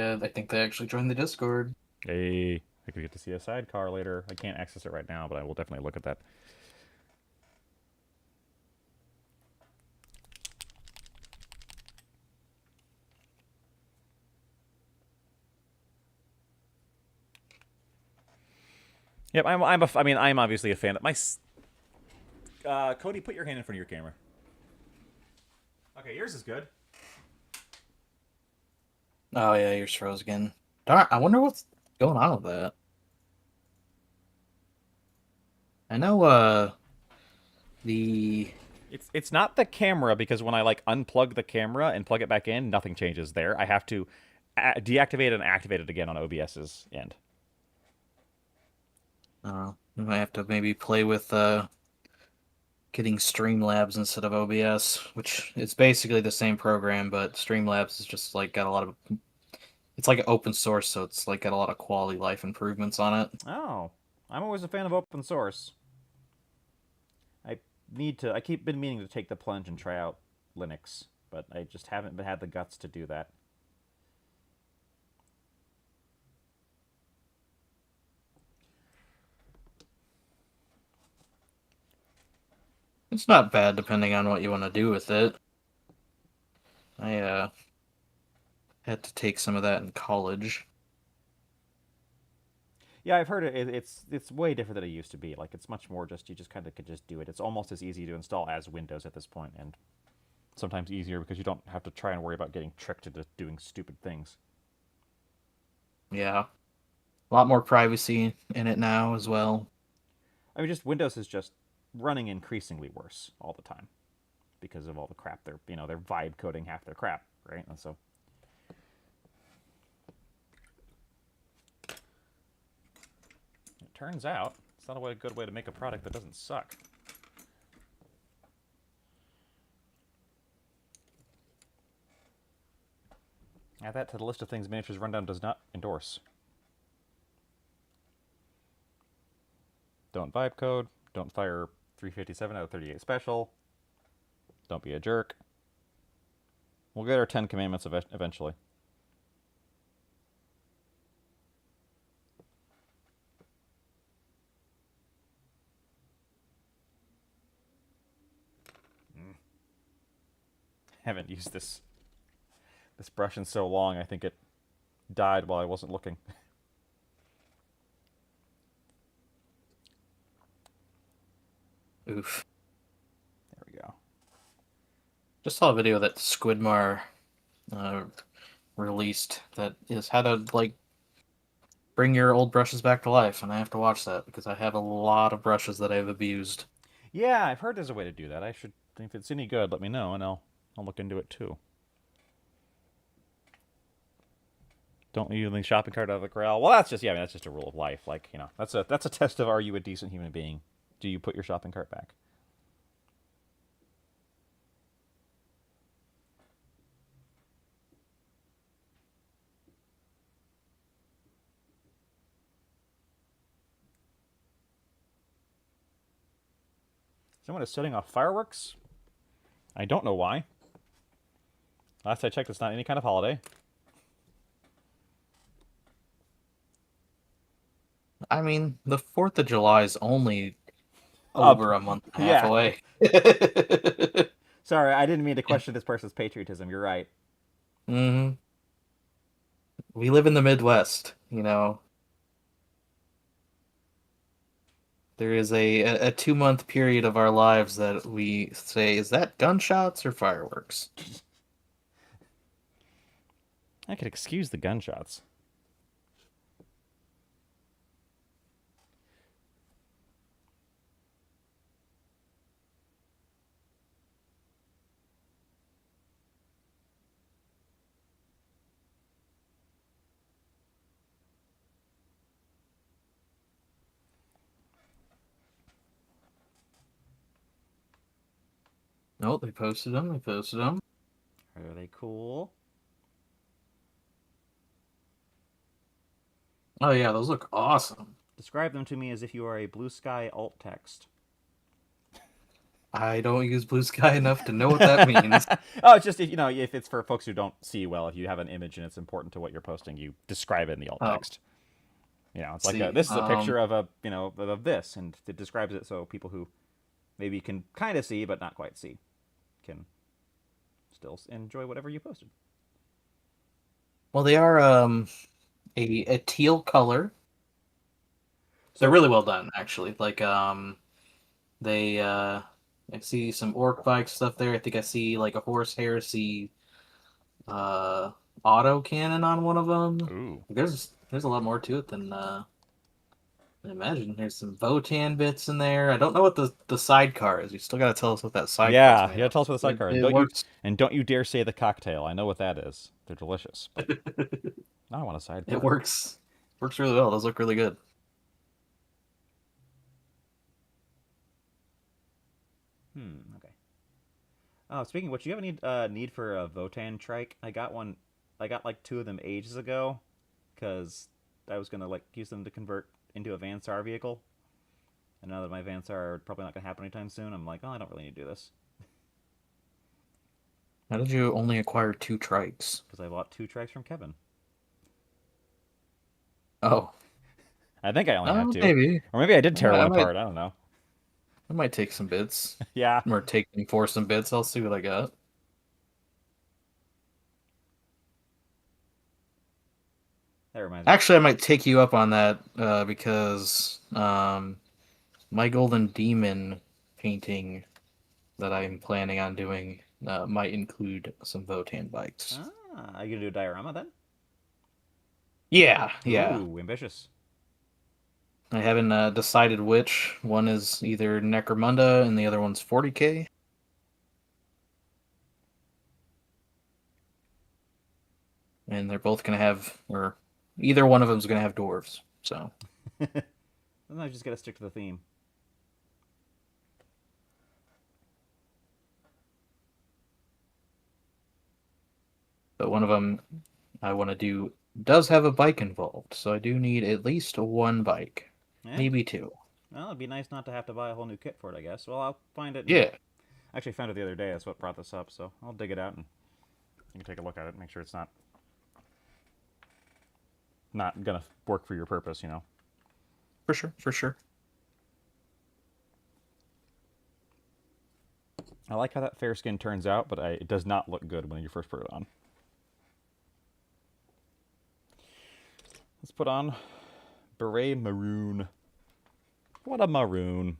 actually joined the Discord. Hey, I could get to see a sidecar later. I can't access it right now, but I will definitely look at that. Yep, I'm obviously a fan of my. Coty, put your hand in front of your camera. Okay, yours is good. Oh yeah, yours froze again. Darn, I wonder what's going on with that. I know It's not the camera, because when I unplug the camera and plug it back in, nothing changes there. I have to deactivate and activate it again on OBS's end. I might have to maybe play with getting Streamlabs instead of OBS, which is basically the same program, but Streamlabs is just got a lot of. It's open source, so it's got a lot of quality life improvements on it. Oh, I'm always a fan of open source. I keep been meaning to take the plunge and try out Linux, but I just haven't had the guts to do that. It's not bad depending on what you want to do with it. I had to take some of that in college. Yeah, I've heard it's way different than it used to be. It's much more just you just kind of could just do it. It's almost as easy to install as Windows at this point, and sometimes easier because you don't have to try and worry about getting tricked into doing stupid things. Yeah. A lot more privacy in it now as well. I mean, just Windows is just running increasingly worse all the time because of all the crap they're vibe coding half their crap, right? And so it turns out it's not a good way to make a product that doesn't suck. Add that to the list of things Miniatures Rundown does not endorse. Don't vibe code. Don't fire 357 out of 38 special. Don't be a jerk. We'll get our 10 commandments eventually. Haven't used this brush in so long. I think it died while I wasn't looking. Oof. There we go. Just saw a video that Squidmar released that is how to like bring your old brushes back to life, and I have to watch that because I have a lot of brushes that I've abused. Yeah, I've heard there's a way to do that. I should, if it's any good, let me know, and I'll look into it too. Don't leave the shopping cart out of the corral. Well, that's just that's just a rule of life. Like, that's a test of, are you a decent human being? Do you put your shopping cart back? Someone is setting off fireworks. I don't know why. Last I checked, it's not any kind of holiday. I mean, the 4th of July is only over a month and a half away. Sorry, I didn't mean to question this person's patriotism. You're right. Mm-hmm. We live in the Midwest, There is a 2-month period of our lives that we say, is that gunshots or fireworks? I could excuse the gunshots. No, they posted them. Are they cool? Oh yeah, those look awesome. Describe them to me as if you are a blue sky alt text. I don't use blue sky enough to know what that means. Oh, it's just, if it's for folks who don't see well, if you have an image and it's important to what you're posting, you describe it in the alt text. It's like this is a picture of of this, and it describes it so people who maybe can kind of see but not quite see can still enjoy whatever you posted. Well, they are a teal color. They're really well done, actually. Like they I see some orc bike stuff there. I think I see like a horse heresy auto cannon on one of them. Ooh. There's a lot more to it than I imagine. There's some Votan bits in there. I don't know what the sidecar is. You still got to tell us what that sidecar is. Yeah, you got to tell us what the sidecar is. And don't you dare say the cocktail. I know what that is. They're delicious. But I want a sidecar. It works. Works really well. Those look really good. Okay. Oh, speaking of which, do you have any need for a Votan trike? I got one. I got like 2 of them ages ago, because I was gonna use them to convert into a Vansar vehicle. And now that my Vansar are probably not gonna happen anytime soon, I'm like, oh, I don't really need to do this. How did you only acquire 2 trikes? Because I bought 2 trikes from Kevin. Oh. I think I only had 2. Maybe. Or maybe I did tear one apart. I don't know. I might take some bits. Yeah. Or take them for some bits. I'll see what I got. That reminds me. Actually, I might take you up on that because my Golden Demon painting that I'm planning on doing might include some Votan bikes. Ah, are you gonna do a diorama then? Yeah. Ooh, ambitious. I haven't decided which. One is either Necromunda and the other one's 40k. And they're both going to have, or either one of them is going to have dwarves. So, Then I just gotta stick to the theme. but one of them I want to do does have a bike involved. So I do need at least one bike, Yeah. maybe two. Well, it'd be nice not to have to buy a whole new kit for it, I guess. Well, I'll find it. Yeah, I actually found it the other day. That's what brought this up. So I'll dig it out and you can take a look at it. Make sure it's not gonna work for your purpose. You know. for sure, for sure. I like how that fair skin turns out, but it does not look good when you first put it on. Let's put on Beret Maroon. What a maroon.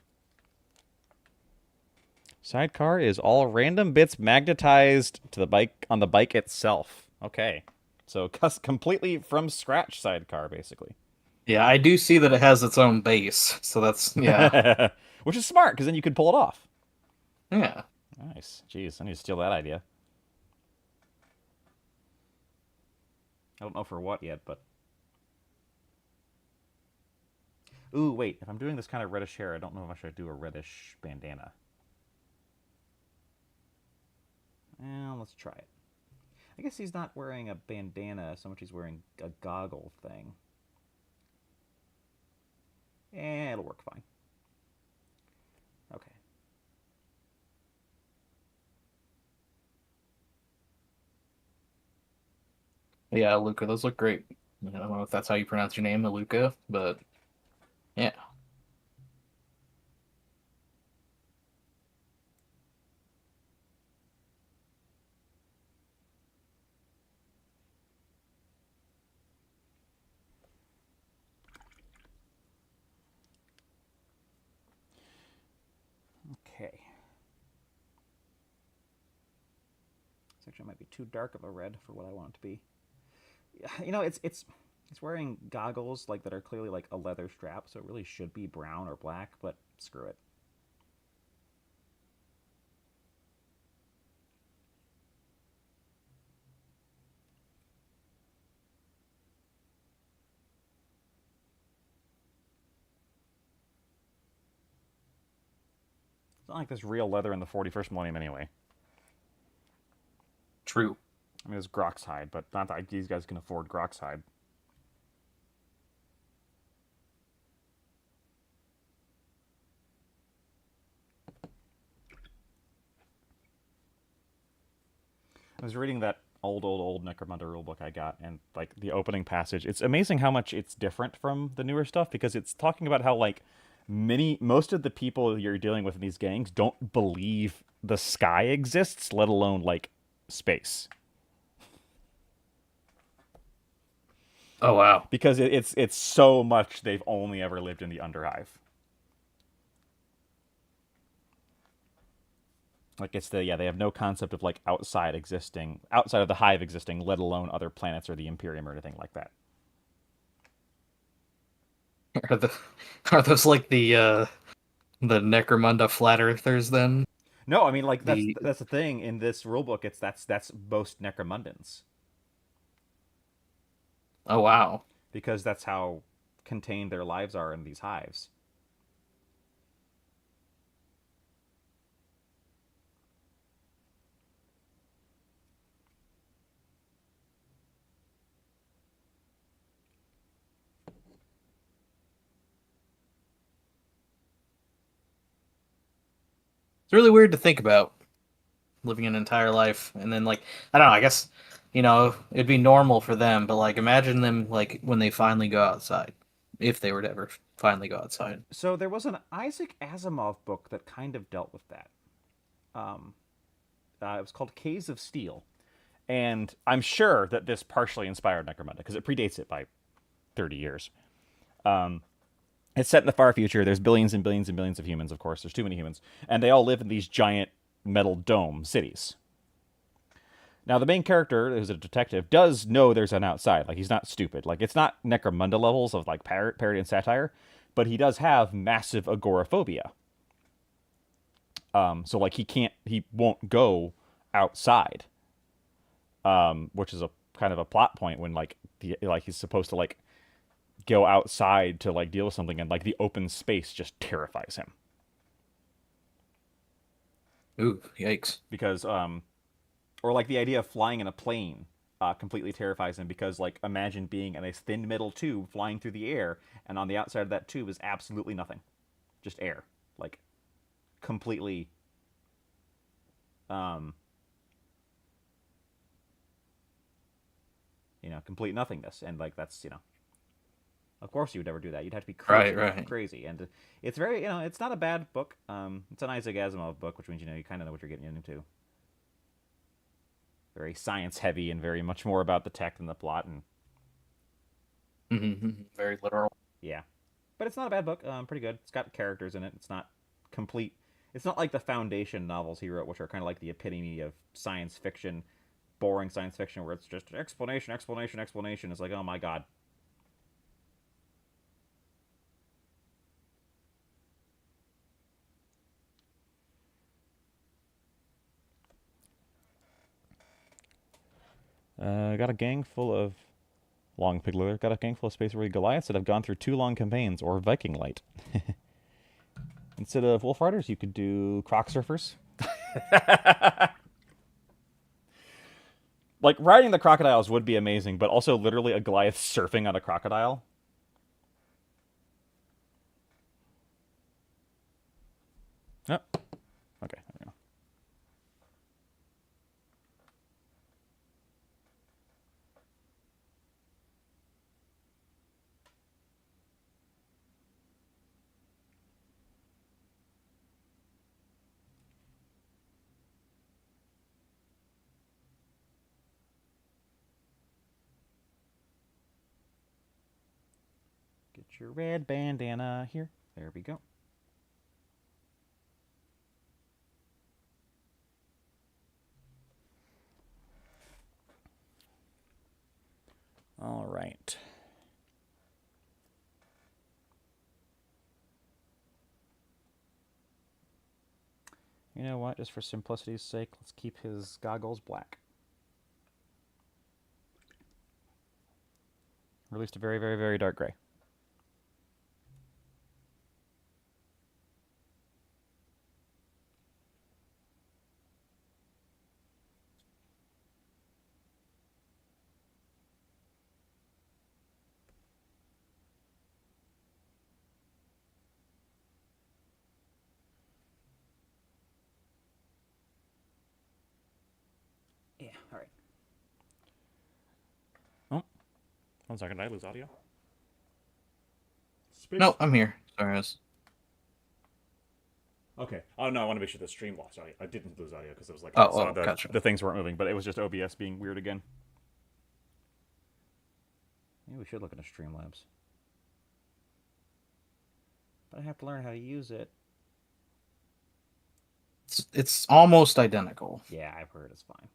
Sidecar is all random bits magnetized to the bike on the bike itself. Okay. So completely from scratch sidecar, basically. Yeah, I do see that it has its own base. So that's, yeah. Which is smart, because then you could pull it off. Yeah. Nice. Jeez, I need to steal that idea. I don't know for what yet, but... Ooh, wait. If I'm doing this kind of reddish hair, I don't know if I should do a reddish bandana. Well, let's try it. I guess he's not wearing a bandana so much he's wearing a goggle thing. It'll work fine. Okay. Yeah, Luca, those look great. I don't know if that's how you pronounce your name, Luca, but yeah. Okay. This actually might be too dark of a red for what I want it to be. You know, it's wearing goggles like that are clearly like a leather strap, so it really should be brown or black, but screw it. It's not like there's real leather in the 41st millennium anyway. True. I mean, it's Grok's hide, but not that these guys can afford Grok's hide. I was reading that old Necromunda rulebook I got, and like the opening passage, it's amazing how much it's different from the newer stuff because it's talking about how like most of the people you're dealing with in these gangs don't believe the sky exists, let alone like space. Oh, wow. Because it's so much they've only ever lived in the Underhive. Like they have no concept of like outside of the hive existing, let alone other planets or the Imperium or anything like that. Are the are those like the Necromunda flat earthers then? No, I mean like The that's the thing in this rulebook. That's most Necromundans Oh, wow. because that's how contained their lives are in these hives. It's really weird to think about living an entire life and then like I don't know, I guess it'd be normal for them, but like imagine them like when they finally go outside. If they were to ever finally go outside. So there was an Isaac Asimov book that kind of dealt with that. It was called Caves of Steel, and I'm sure that this partially inspired Necromunda because it predates it by 30 years. It's set in the far future. There's billions and billions and billions of humans, of course. There's too many humans. And they all live in these giant metal dome cities. Now, the main character, who's a detective, does know there's an outside. Like, he's not stupid. Like, it's not Necromunda levels of, like, parody and satire. but he does have massive agoraphobia. So like he won't go outside, which is a kind of a plot point when like he's supposed to like go outside to like deal with something, and like the open space just terrifies him Ooh, yikes. because or like the idea of flying in a plane completely terrifies him because like imagine being in a thin metal tube flying through the air, and on the outside of that tube is absolutely nothing, just air, like completely um complete nothingness, and like that's of course you would never do that. You'd have to be crazy, Right. crazy, and it's very it's not a bad book. It's an Isaac Asimov book, which means you kind of know what you're getting into. Very science heavy and very much more about the tech than the plot, and Very literal. yeah, but it's not a bad book. Pretty good. It's got characters in it. It's not complete. It's not like the Foundation novels he wrote, which are kind of like the epitome of science fiction, boring science fiction, where it's just explanation, explanation, explanation. It's like, oh my god. Got a gang full of long pigler. Got a gang full of space worthy Goliaths that have gone through 2 long campaigns or Viking Light. Instead of Wolf Riders, you could do Croc Surfers. Like riding the crocodiles would be amazing, but also literally a Goliath surfing on a crocodile. Oh, okay. There we go. Get your red bandana here. There we go. All right. You know what? Just for simplicity's sake, let's keep his goggles black. Released a very, very, very dark gray. Yeah, all right. Oh, 1 second. Did I lose audio? Space. No, I'm here. Sorry, Okay. Oh no, I want to make sure the stream lost audio. I didn't lose audio because it was like gotcha. the things weren't moving, but it was just OBS being weird again. Maybe we should look into Streamlabs. But I have to learn how to use it. It's almost identical. Yeah, I've heard it's fine.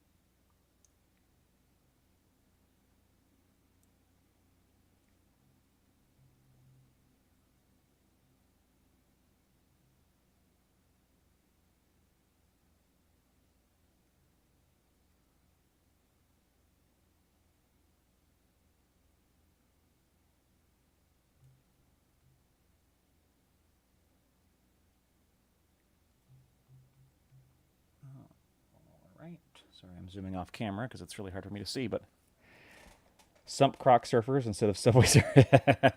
Right. Sorry, I'm zooming off camera because it's really hard for me to see, but Sump Croc Surfers instead of Subway Surfers.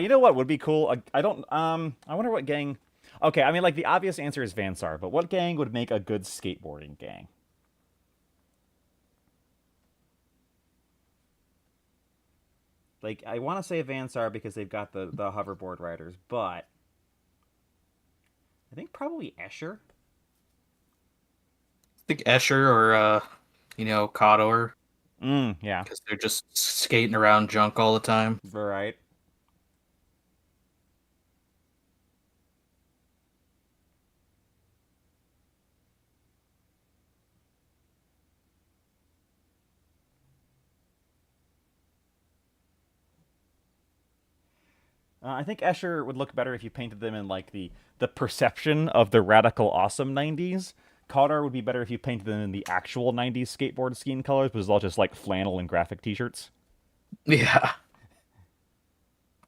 You know what would be cool? I don't. I wonder what gang. Okay, I mean, like the obvious answer is Vansar, but what gang would make a good skateboarding gang? Like, I want to say Vansar because they've got the hoverboard riders, but I think probably Escher. I think Escher or Cotor. Yeah. Because they're just skating around junk all the time. Right. I think Escher would look better if you painted them in like the perception of the radical awesome '90s. Cotter would be better if you painted them in the actual '90s skateboard scheme colors, but it's all just like flannel and graphic T-shirts. Yeah.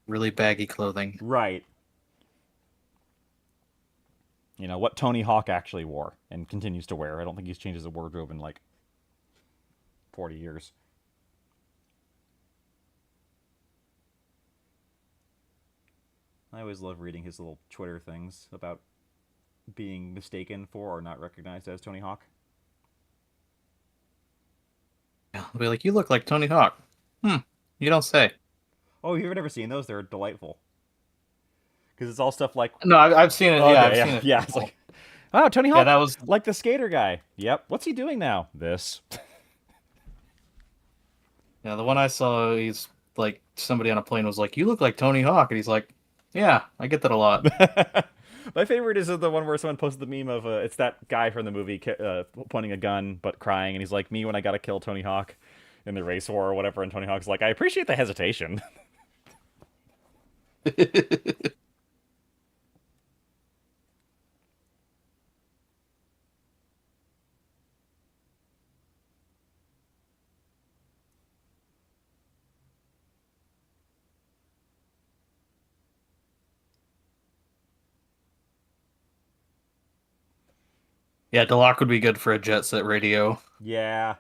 Really baggy clothing. Right. You know what Tony Hawk actually wore and continues to wear. I don't think he's changed his wardrobe in like 40 years. I always love reading his little Twitter things about being mistaken for or not recognized as Tony Hawk. Yeah, I'll be like, you look like Tony Hawk. You don't say. Oh, you've never seen those? They're delightful. Because it's all stuff like, No, I've seen it. Yeah, okay, I've yeah, seen it. yeah. It's like, oh, Tony Yeah, Hawk, that was. like the skater guy. Yep. What's he doing now? This. Yeah, the one I saw, he's like somebody on a plane was like, "You look like Tony Hawk," and he's like, "Yeah, I get that a lot." My favorite is the one where someone posted the meme of it's that guy from the movie pointing a gun but crying, and he's like, "Me when I gotta kill Tony Hawk in the race war or whatever," and Tony Hawk's like, "I appreciate the hesitation." Yeah, Deloc would be good for a jet set radio. Yeah.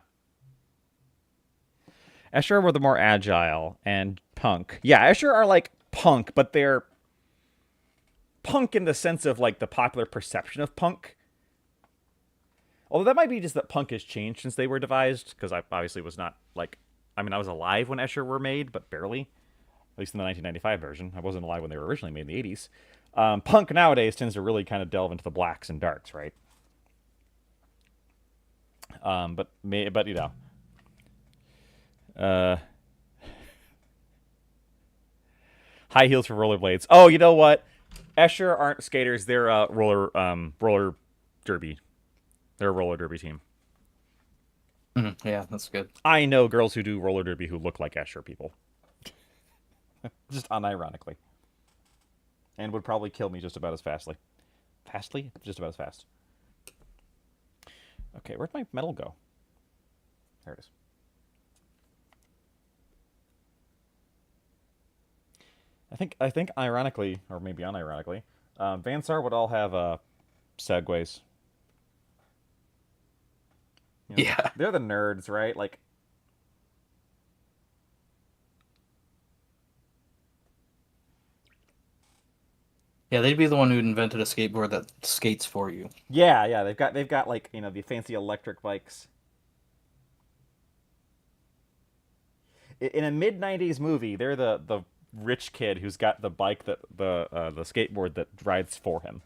Escher were the more agile and punk. Yeah, Escher are like punk, but they're punk in the sense of like the popular perception of punk. Although that might be just that punk has changed since they were devised, because I obviously was not like, I mean, I was alive when Escher were made, but barely. At least in the 1995 version. I wasn't alive when they were originally made in the 80s. Punk nowadays tends to really kind of delve into the blacks and darks, right? But you know, high heels for rollerblades. Oh, you know what? Escher aren't skaters. They're roller derby. They're a roller derby team. Yeah, that's good. I know girls who do roller derby who look like Escher people. Just unironically. And would probably kill me just about as fastly. Fastly? Just about as fast. Okay, where'd my medal go? There it is. I think ironically, or maybe unironically, Vansar would all have segways. You know, Yeah. they're the nerds, right? Like, Yeah, they'd be the one who invented a skateboard that skates for you. yeah, they've got like, you know, the fancy electric bikes. In a mid '90s movie, they're the rich kid who's got the bike that the skateboard that rides for him.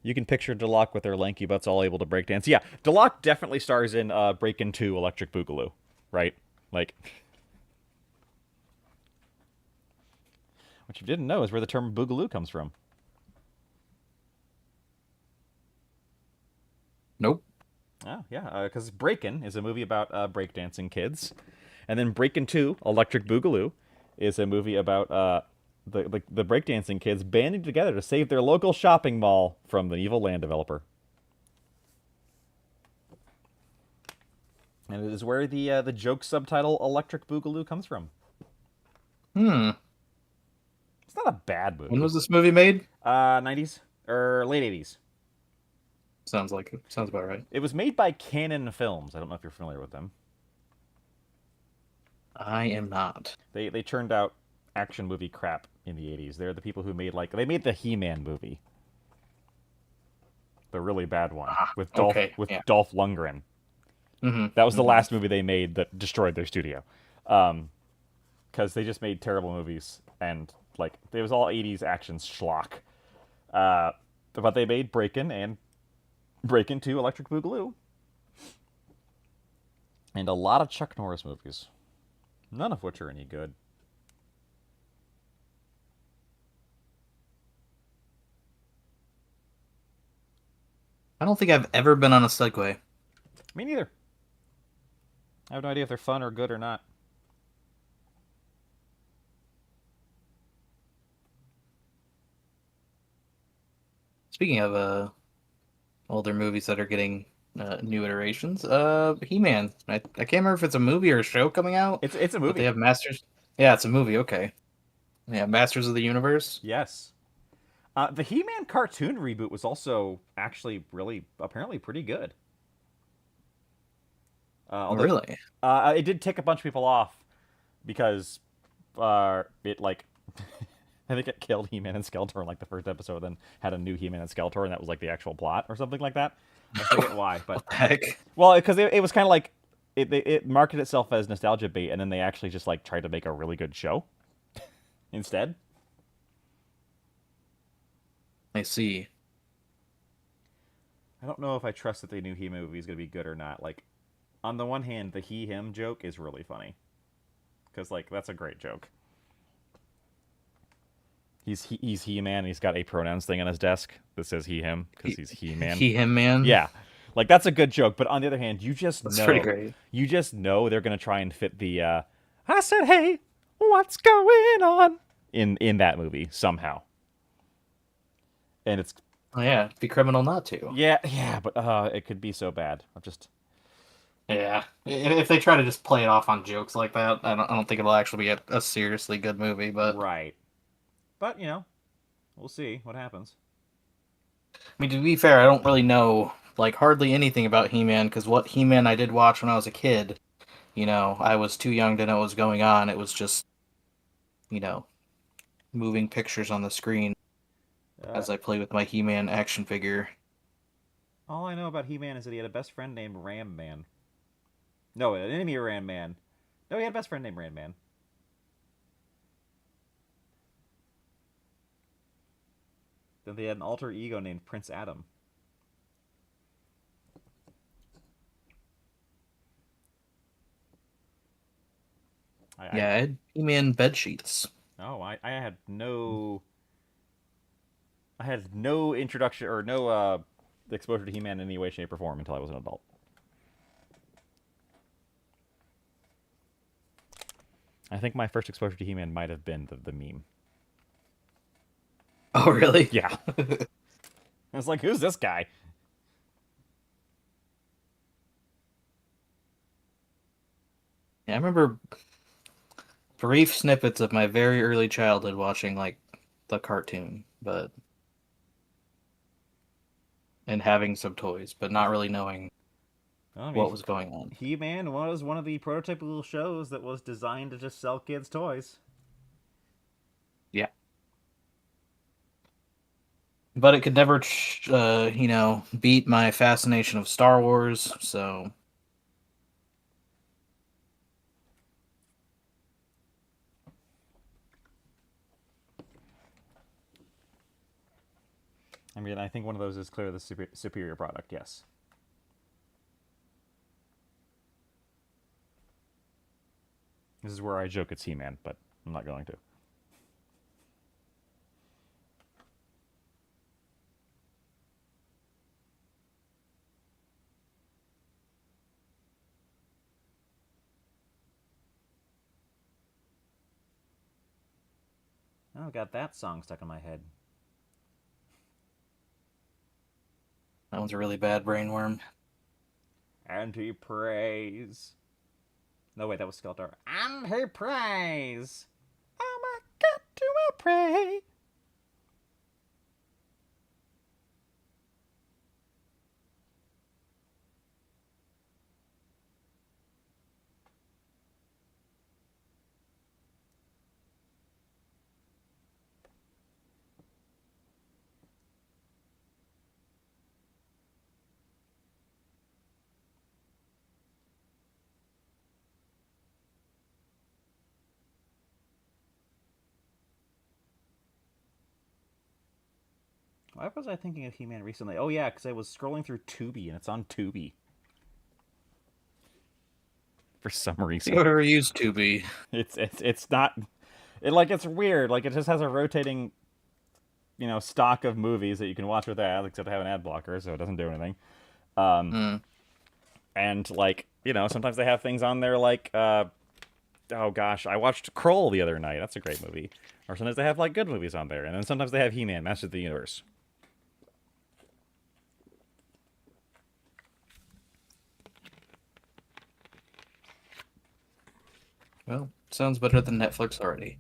You can picture Deloc with their lanky butts all able to breakdance. Yeah, Deloc definitely stars in Breakin' 2 Electric Boogaloo, right? Like, what you didn't know is where the term Boogaloo comes from. Nope. Oh, yeah, because Breakin' is a movie about breakdancing kids. And then Breakin' 2 Electric Boogaloo is a movie about the breakdancing kids banding together to save their local shopping mall from the evil land developer. And it is where the joke subtitle Electric Boogaloo comes from. It's not a bad movie. When was this movie made? 90s or late 80s. Sounds like it. Sounds about right. It was made by Canon Films. I don't know if you're familiar with them. I am not. They churned out action movie crap in the 80s. They're the people who made they made the He-Man movie. The really bad one with Dolph Lundgren. Mm-hmm. That was the last movie they made that destroyed their studio. Cuz they just made terrible movies and it was all 80s action schlock. But they made Breakin' and Breakin' 2 Electric Boogaloo. And a lot of Chuck Norris movies. None of which are any good. I don't think I've ever been on a Segway. Me neither. I have no idea if they're fun or good or not. Speaking of older movies that are getting new iterations, He-Man. I can't remember if it's a movie or a show coming out, It's a but they movie. have Masters. Yeah, it's a movie. Okay. Yeah, Masters of the Universe. Yes. The He-Man cartoon reboot was also actually really apparently pretty good. Although Really? it did tick a bunch of people off because it like I think it killed He-Man and Skeletor in like the first episode, then had a new He-Man and Skeletor, and that was like the actual plot or something like that. I forget why, but What the heck? well, because it was kind of like it marketed itself as nostalgia bait, and then they actually just like tried to make a really good show instead. I see. I don't know if I trust that the new He movie is gonna be good or not. Like, on the one hand, the he him joke is really funny because like that's a great joke. He's he man. He's got a pronouns thing on his desk that says he him because he's he man. He, him, man. Yeah, like that's a good joke. But on the other hand, That's pretty great. you just know they're gonna try and fit the I said hey, what's going on in that movie somehow. And it's Oh yeah, it'd be criminal not to. yeah, but it could be so bad. I'm just Yeah, if they try to just play it off on jokes like that, I don't think it'll actually be a seriously good movie. But right. But you know, we'll see what happens. I mean, to be fair, I don't really know like hardly anything about He-Man because what He-Man I did watch when I was a kid, I was too young to know what was going on. It was just, you know, moving pictures on the screen Uh, as I play with my He-Man action figure. all I know about He-Man is that he had a best friend named Ram Man. No, an enemy Ram Man. No, he had a best friend named Ram Man. Then they had an alter ego named Prince Adam. Yeah, I had He-Man bed sheets. I had no introduction or no exposure to He-Man in any way, shape, or form until I was an adult. I think my first exposure to He-Man might have been the meme. Oh, really? Yeah. I was like, who's this guy? Yeah, I remember brief snippets of my very early childhood watching like the cartoon, and having some toys, but not really knowing I mean, what was going on. He-Man was one of the prototypical shows that was designed to just sell kids toys. Yeah. But it could never, beat my fascination of Star Wars, so... I mean, I think one of those is clearly the superior product, yes. This is where I joke it's He-Man, but I'm not going to. Oh, got that song stuck in my head. That one's a really bad brainworm. And he prays. No, wait, that was Skeletor. And he prays. Oh my God, do I pray? Why was I thinking of He-Man recently? Oh yeah, because I was scrolling through Tubi, and it's on Tubi. For some reason. Whatever used to be. It's not it's weird. Like it just has a rotating stock of movies that you can watch with ads, except I have an ad blocker, so it doesn't do anything. Hmm. And like, sometimes they have things on there like oh gosh, I watched Kroll the other night. That's a great movie. Or sometimes they have like good movies on there, and then sometimes they have He-Man, Master of the Universe. Well, sounds better than Netflix already.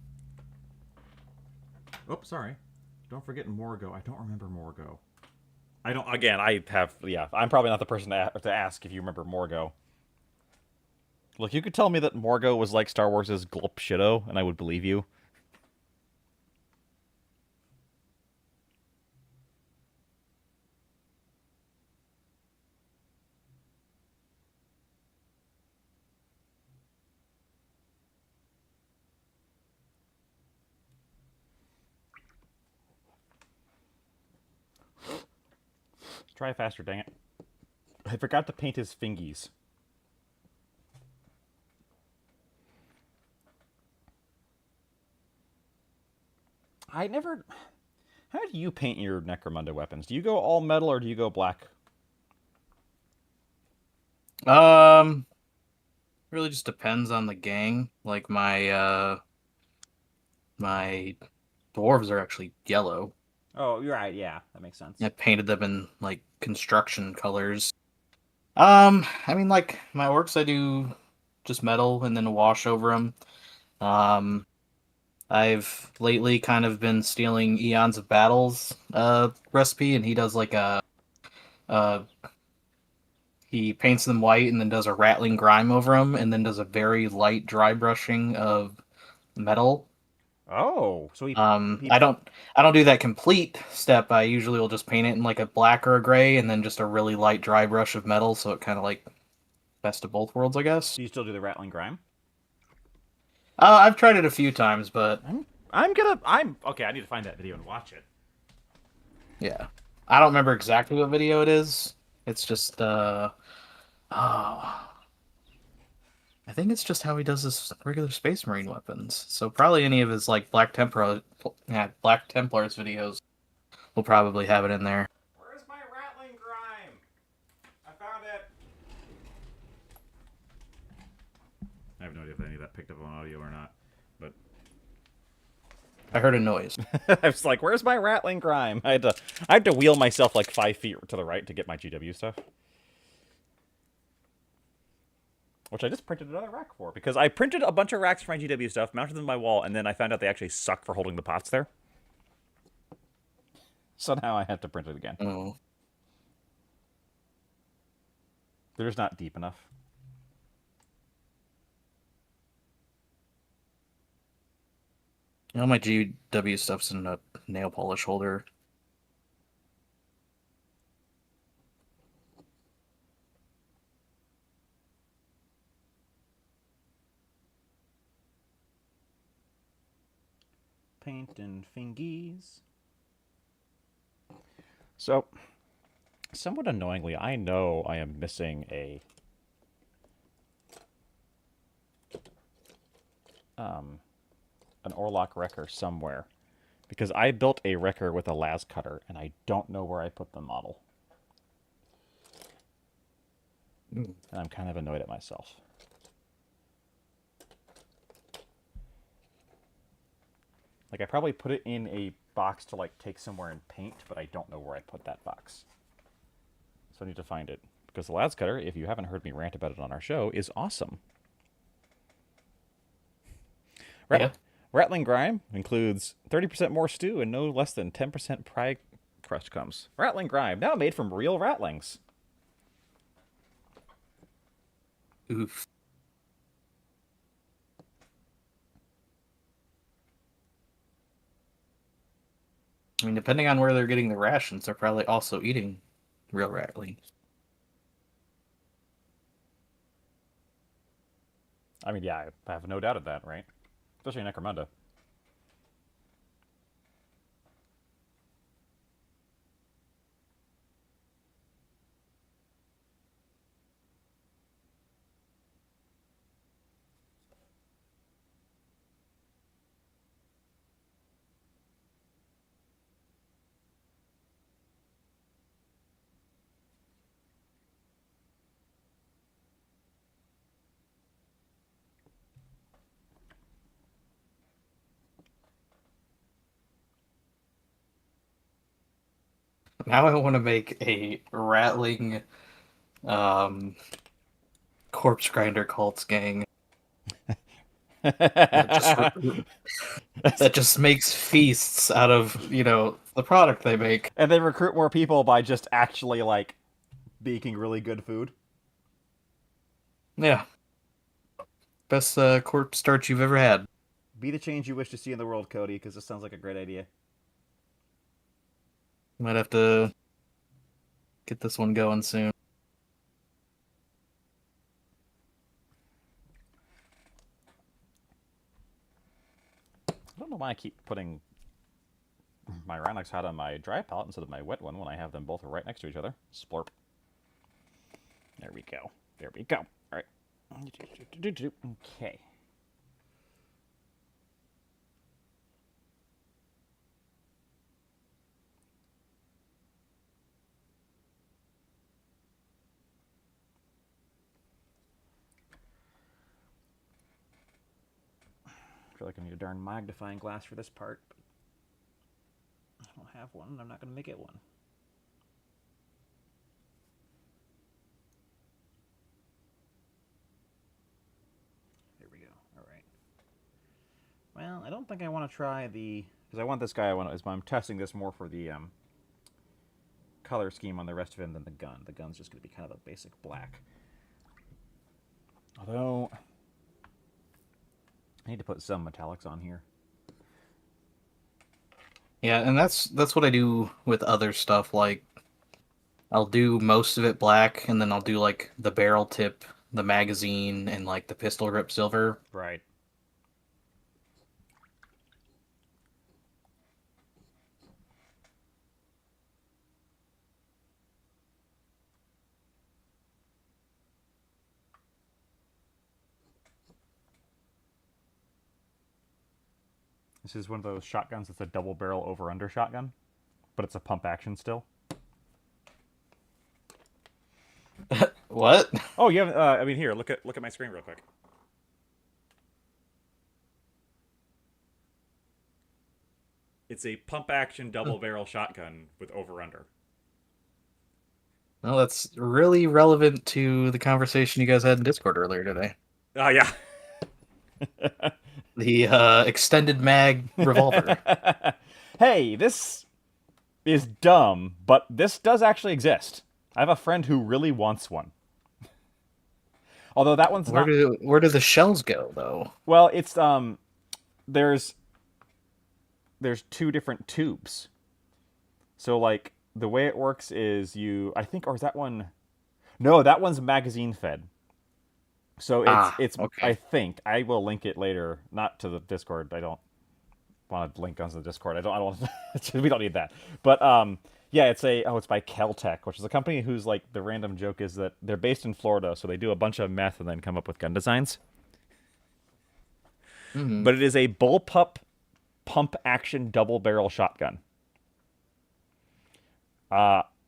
Oh, sorry. Don't forget Morgo. I don't remember Morgo. I don't. Again, I have. Yeah, I'm probably not the person to ask if you remember Morgo. Look, you could tell me that Morgo was like Star Wars' Glop Shido, and I would believe you. Try faster, dang it. I forgot to paint his fingies. I never. How do you paint your Necromunda weapons? Do you go all metal or do you go black? Um, really just depends on the gang. Like my dwarves are actually yellow. Oh, you're right. Yeah, that makes sense. I painted them in like construction colors. I mean, like my orcs, I do just metal and then a wash over them. Um, I've lately kind of been stealing Eons of Battles recipe, and he does like uh he paints them white and then does a rattling grime over them, and then does a very light dry brushing of metal. Oh, so he Um, he I don't I don't do that complete step. I usually will just paint it in like a black or a gray, and then just a really light dry brush of metal, so it kind of like best of both worlds, I guess. do you still do the rattling grime? I've tried it a few times, but I'm okay. I need to find that video and watch it. yeah, I don't remember exactly what video it is. It's just oh, I think it's just how he does his regular Space Marine weapons. So probably any of his like Black Templars videos will probably have it in there. Where's my rattling grime? I found it. I have no idea if any of that picked up on audio or not, but I heard a noise. I was like, "Where's my rattling grime?" I had to wheel myself like 5 feet to the right to get my GW stuff, which I just printed another rack for because I printed a bunch of racks for my GW stuff, mounted them on my wall, and then I found out they actually suck for holding the pots there. So now I have to print it again. Oh. They're just not deep enough. My GW stuff's in a nail polish holder. Paint and fingies. So, somewhat annoyingly, I know I am missing an Orlock wrecker somewhere because I built a wrecker with a las cutter and I don't know where I put the model. And I'm kind of annoyed at myself. Like I probably put it in a box to like take somewhere and paint, but I don't know where I put that box. So I need to find it because the las cutter, if you haven't heard me rant about it on our show, is awesome. Yeah. Rattling grime includes 30% more stew and no less than 10% pie crust comes. Rattling grime, now made from real rattlings. Oof. I mean, depending on where they're getting the rations, they're probably also eating real rattlings. I mean, yeah, I have no doubt of that, right? Especially in Necromunda. Now I want to make a rattling um, corpse grinder cults gang that just that just makes feasts out of the product they make. And they recruit more people by just actually like baking really good food. Yeah, best corpse starch you've ever had. Be the change you wish to see in the world, Cody, because this sounds like a great idea. Might have to get this one going soon. I don't know why I keep putting my Rhinox hat on my dry palette instead of my wet one when I have them both right next to each other. Splurp. There we go. There we go. All right. Okay. I feel like I need a darn magnifying glass for this part. But I don't have one, and I'm not going to make it one. There we go. All right. Well, I don't think I want to try the... Because I want this guy, I'm testing this more for the color scheme on the rest of him than the gun. The gun's just going to be kind of a basic black. Although... I need to put some metallics on here. Yeah, and that's what I do with other stuff. Like, I'll do most of it black, and then I'll do like the barrel tip, the magazine, and like the pistol grip silver. Right. This is one of those shotguns that's a double barrel over-under shotgun, but it's a pump action still. What? Oh, you haven't. I mean, here, look at my screen real quick. It's a pump action double barrel shotgun with over-under. Well, that's really relevant to the conversation you guys had in Discord earlier today. Oh yeah. The extended mag revolver. Hey, this is dumb, but this does actually exist. I have a friend who really wants one. Although that one's Where do the shells go though? Well, it's there's two different tubes. So like the way it works is I think, or is that one? No, that one's magazine fed. So it's okay. I think I will link it later, not to the Discord. I don't want to link guns to the Discord. I don't we don't need that. But yeah, it's by Keltec, which is a company whose like the random joke is that they're based in Florida, so they do a bunch of meth and then come up with gun designs. Mm-hmm. But it is a bullpup pump action double barrel shotgun.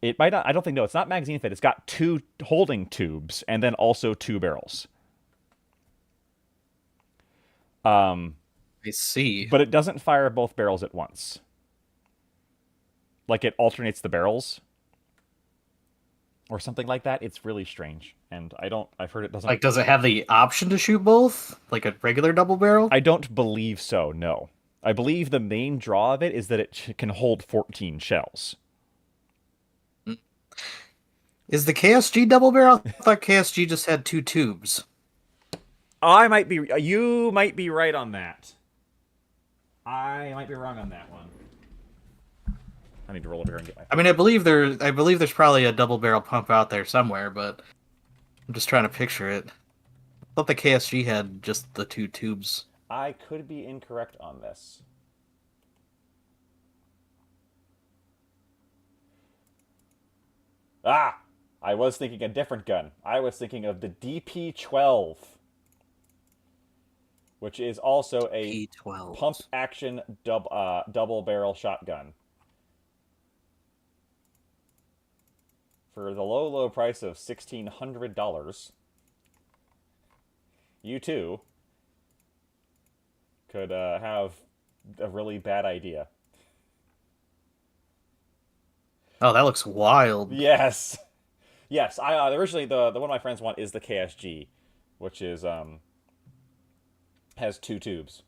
It might not. I don't think. No, it's not magazine fed. It's got two holding tubes and then also two barrels. I see. But it doesn't fire both barrels at once. Like it alternates the barrels, or something like that. It's really strange, and I've heard it doesn't. Like, does it have the option to shoot both, like a regular double barrel? I don't believe so. No, I believe the main draw of it is that it can hold 14 shells. Is the KSG double barrel? I thought KSG just had two tubes. You might be right on that. I might be wrong on that one. I need to roll over here and get my... I mean, I believe there's probably a double barrel pump out there somewhere, but I'm just trying to picture it. I thought the KSG had just the two tubes. I could be incorrect on this. Ah! I was thinking a different gun. I was thinking of the DP-12, which is also a P12. pump action double barrel shotgun. For the low price of $1,600, you too could have a really bad idea. Oh, that looks wild. Yes. Yes, I originally the one my friends want is the KSG, which is has two tubes.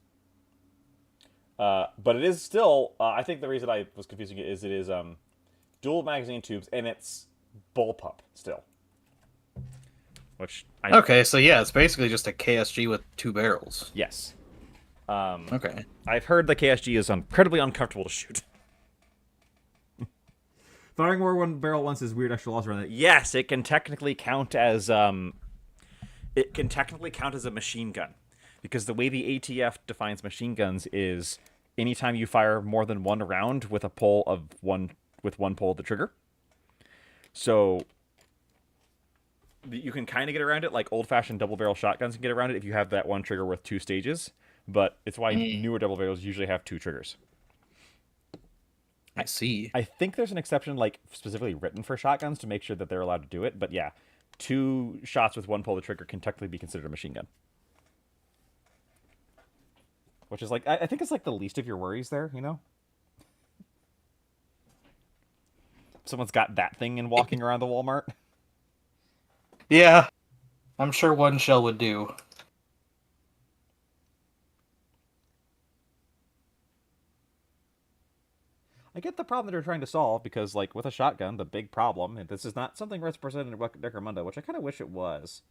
But it is still I think the reason I was confusing it is it is dual magazine tubes and it's bullpup still. Which I Okay, so yeah, it's basically just a KSG with two barrels. yes. Okay. I've heard the KSG is incredibly uncomfortable to shoot. Firing more one barrel once is weird extra loss around it. Yes, it can technically count as a machine gun. Because the way the ATF defines machine guns is anytime you fire more than one round with a pull of one with one pull of the trigger. So you can kind of get around it like old-fashioned double-barrel shotguns can get around it if you have that one trigger with two stages, but it's why newer double barrels usually have two triggers. I see. I think there's an exception like specifically written for shotguns to make sure that they're allowed to do it, but yeah, two shots with one pull of the trigger can technically be considered a machine gun. Which is like, I think it's like the least of your worries there, you know? Someone's got that thing and walking around the Walmart. Yeah, I'm sure one shell would do. I get the problem that they're trying to solve because, like, with a shotgun, the big problem, and this is not something represented in Necromunda, which I kind of wish it was,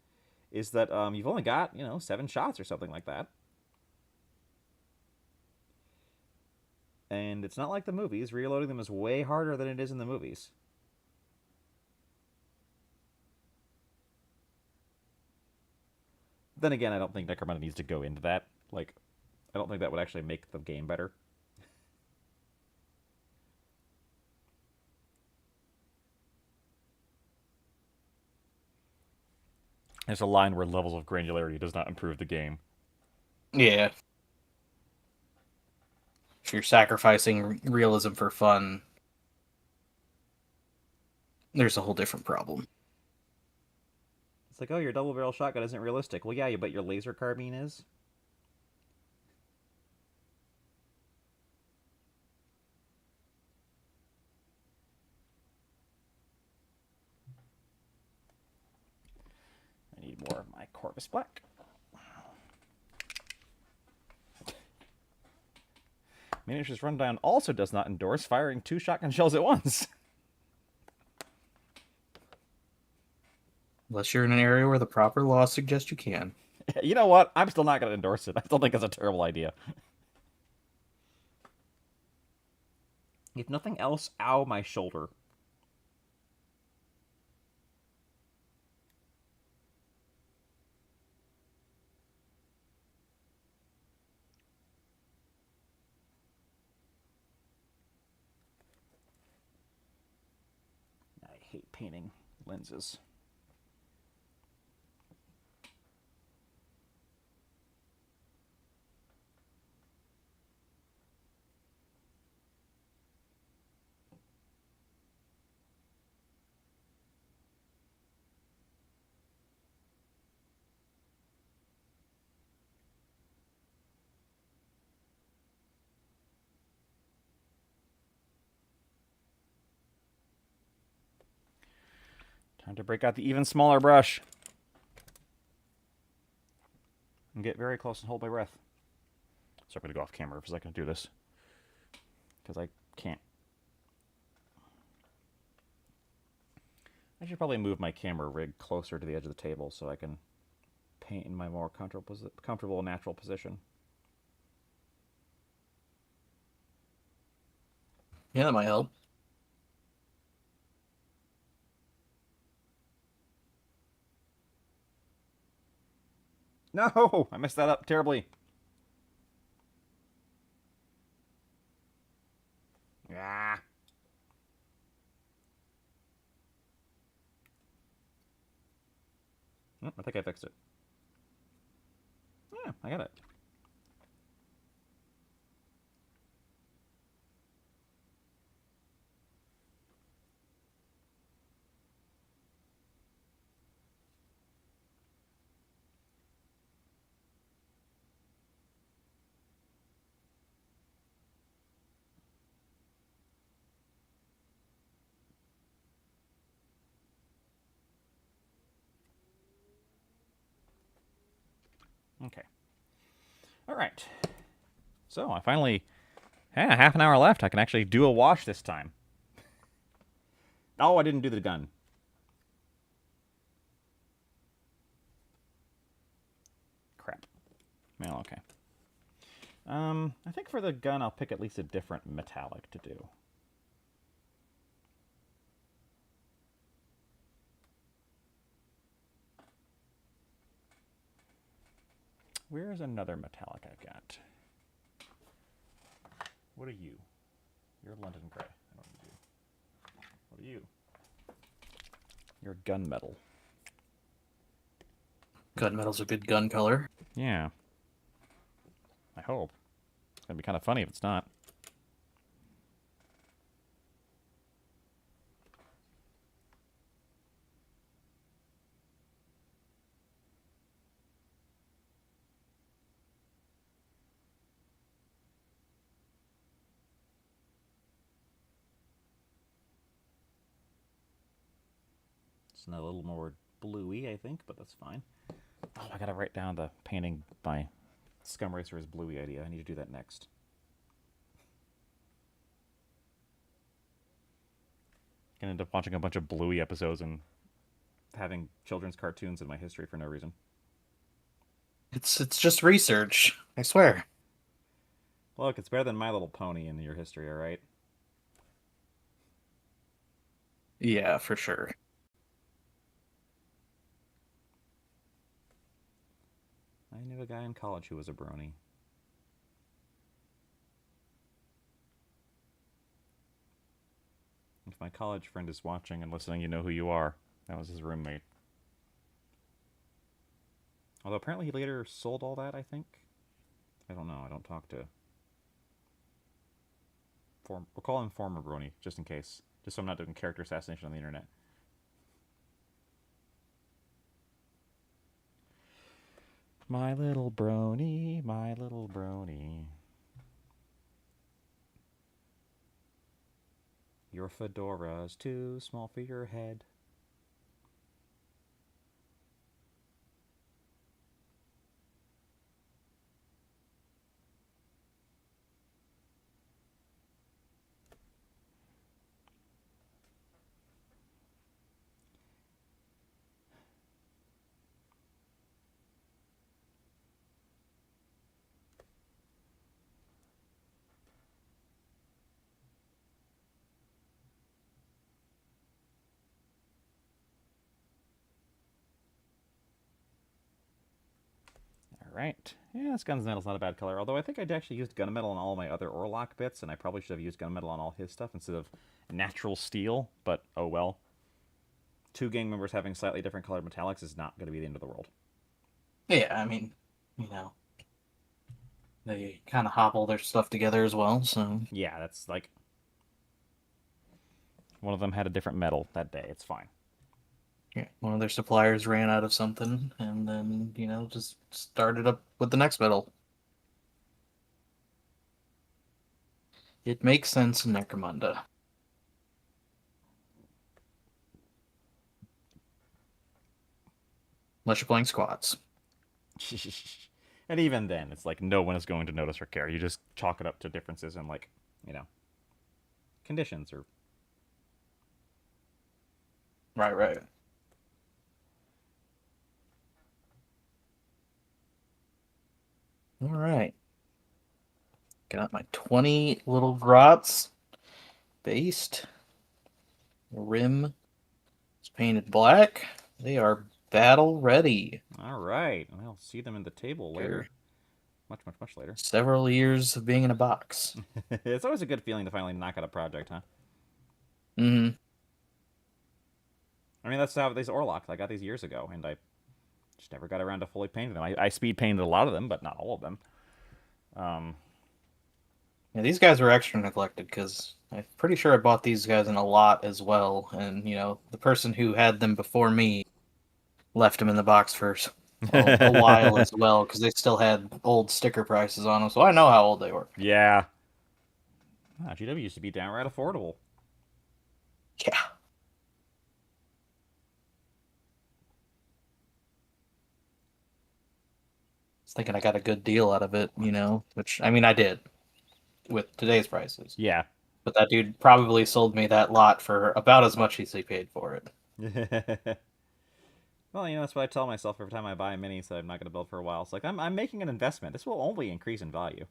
is that you've only got, 7 shots or something like that. And it's not like the movies. Reloading them is way harder than it is in the movies. Then again, I don't think Necromunda needs to go into that. Like, I don't think that would actually make the game better. There's a line where levels of granularity does not improve the game. Yeah. If you're sacrificing realism for fun, there's a whole different problem. It's like, oh, your double barrel shotgun isn't realistic. Well, yeah, but your laser carbine is. I need more of my Corvus Black. Miniatures Rundown also does not endorse firing 2 shotgun shells at once. Unless you're in an area where the proper laws suggest you can. You know what? I'm still not going to endorse it. I still think it's a terrible idea. If nothing else, ow, my shoulder. I hate painting lenses. Time to break out the even smaller brush. And get very close and hold my breath. So I'm going to go off camera for a second to do this. Because I can't. I should probably move my camera rig closer to the edge of the table so I can paint in my more comfortable natural position. Yeah, that might help. No! I messed that up terribly. Ah. I think I fixed it. Yeah, I got it. Okay. All right. So I finally, half an hour left. I can actually do a wash this time. Oh, I didn't do the gun. Crap. Well, okay. I think for the gun, I'll pick at least a different metallic to do. Where is another metallic I've got? What are you? You're London Gray. I don't know what are you. You're gunmetal. Gunmetal's a good gun color. Yeah. I hope. It's gonna be kind of funny if it's not. It's a little more bluey, I think, but that's fine. Oh, I gotta write down the painting by Scum Racer as bluey idea. I need to do that next. Gonna end up watching a bunch of bluey episodes and having children's cartoons in my history for no reason. It's just research, I swear. Look, it's better than My Little Pony in your history, alright? Yeah, for sure. I knew a guy in college who was a brony. If my college friend is watching and listening, you know who you are. That was his roommate. Although apparently he later sold all that, I think. I don't know. I don't talk to... We'll call him former brony, just in case. Just so I'm not doing character assassination on the internet. My little brony, my little brony. Your fedora's too small for your head. Alright. Yeah, this gunmetal's not a bad color. Although I think I'd actually used gunmetal on all my other Orlock bits, and I probably should have used gunmetal on all his stuff instead of natural steel, but oh well. Two gang members having slightly different colored metallics is not going to be the end of the world. Yeah, I mean, you know, they kind of hobble their stuff together as well, so... Yeah, that's like... One of them had a different metal that day. It's fine. Yeah, one of their suppliers ran out of something, and then, you know, just started up with the next metal. It makes sense in Necromunda. Unless you're playing squads. And even then, it's like no one is going to notice or care. You just chalk it up to differences in, like, you know, conditions or... Right. All right. Got my 20 little grots based. Rim is painted black. They are battle ready. All right. I'll see them in the table later. Much later. Several years of being in a box. It's always a good feeling to finally knock out a project, huh? Mm-hmm. I mean, that's how these Orlocks, I got these years ago, and I just never got around to fully painting them. I speed painted a lot of them, but not all of them. Yeah, these guys were extra neglected because I'm pretty sure I bought these guys in a lot as well. And, you know, the person who had them before me left them in the box for a while as well because they still had old sticker prices on them. So I know how old they were. Yeah. GW used to be downright affordable. Yeah. was thinking I got a good deal out of it, which I mean I did with today's prices. Yeah. But that dude probably sold me that lot for about as much as he paid for it. Well, that's what I tell myself every time I buy a mini, so I'm not going to build for a while. It's like, I'm making an investment. This will only increase in value.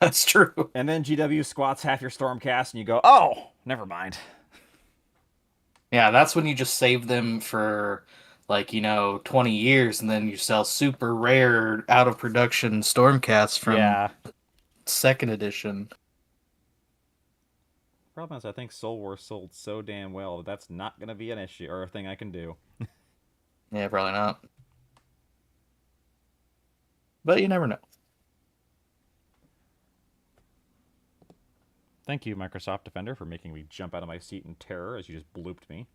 That's true. And then GW squats half your Stormcast, and you go, oh, never mind. Yeah, that's when you just save them for 20 years, and then you sell super rare out of production Stormcasts from Yeah. second edition. Problem is, I think Soul Wars sold so damn well that that's not going to be an issue or a thing I can do. Yeah, probably not. But you never know. Thank you, Microsoft Defender, for making me jump out of my seat in terror as you just blooped me.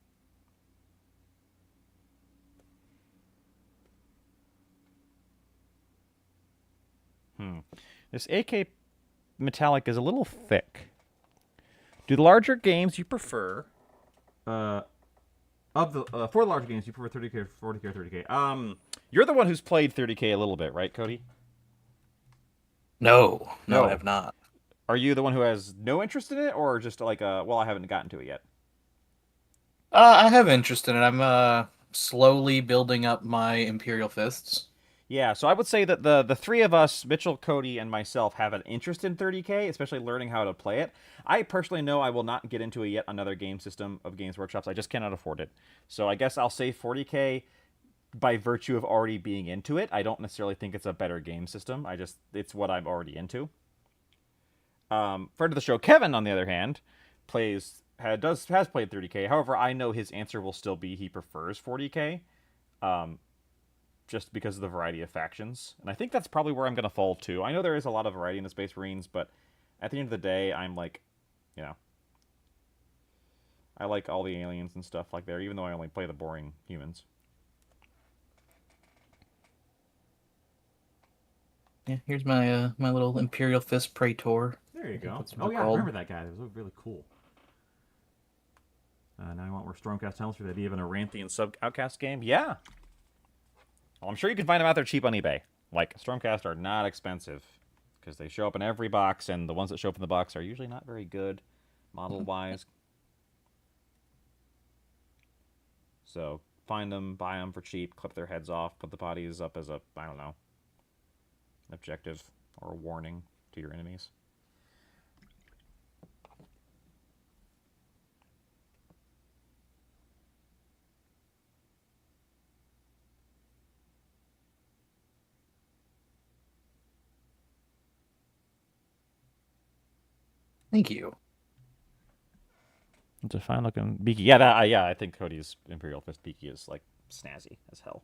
This AK metallic is a little thick. Do the larger games you prefer? For the larger games, you prefer 30K, 40K, or 30K? You're the one who's played 30K a little bit, right, Cody? No, No. I have not. Are you the one who has no interest in it, or just like well, I haven't gotten to it yet? I have interest in it. I'm slowly building up my Imperial Fists. Yeah, so I would say that the three of us, Mitchell, Cody, and myself, have an interest in 30K, especially learning how to play it. I personally know I will not get into yet another game system of Games Workshops. I just cannot afford it. So I guess I'll say 40K by virtue of already being into it. I don't necessarily think it's a better game system. It's what I'm already into. Friend of the show, Kevin, on the other hand, has played 30K. However, I know his answer will still be he prefers 40K. Just because of the variety of factions. And I think that's probably where I'm going to fall too. I know there is a lot of variety in the Space Marines, but at the end of the day, I'm like, I like all the aliens and stuff like there, even though I only play the boring humans. Yeah, here's my my little Imperial Fist Praetor. There you go. Oh yeah, I remember that guy. It was really cool. Now I want more Stormcast helmets for the idea of an Aranthian sub-outcast game. Yeah. Well, I'm sure you can find them out there cheap on eBay. Like, Stormcast are not expensive because they show up in every box, and the ones that show up in the box are usually not very good model-wise. So, find them, buy them for cheap, clip their heads off, put the bodies up as a, I don't know, objective or a warning to your enemies. Thank you. It's a fine looking beaky. Yeah, I think Cody's Imperial Fist beaky is like snazzy as hell.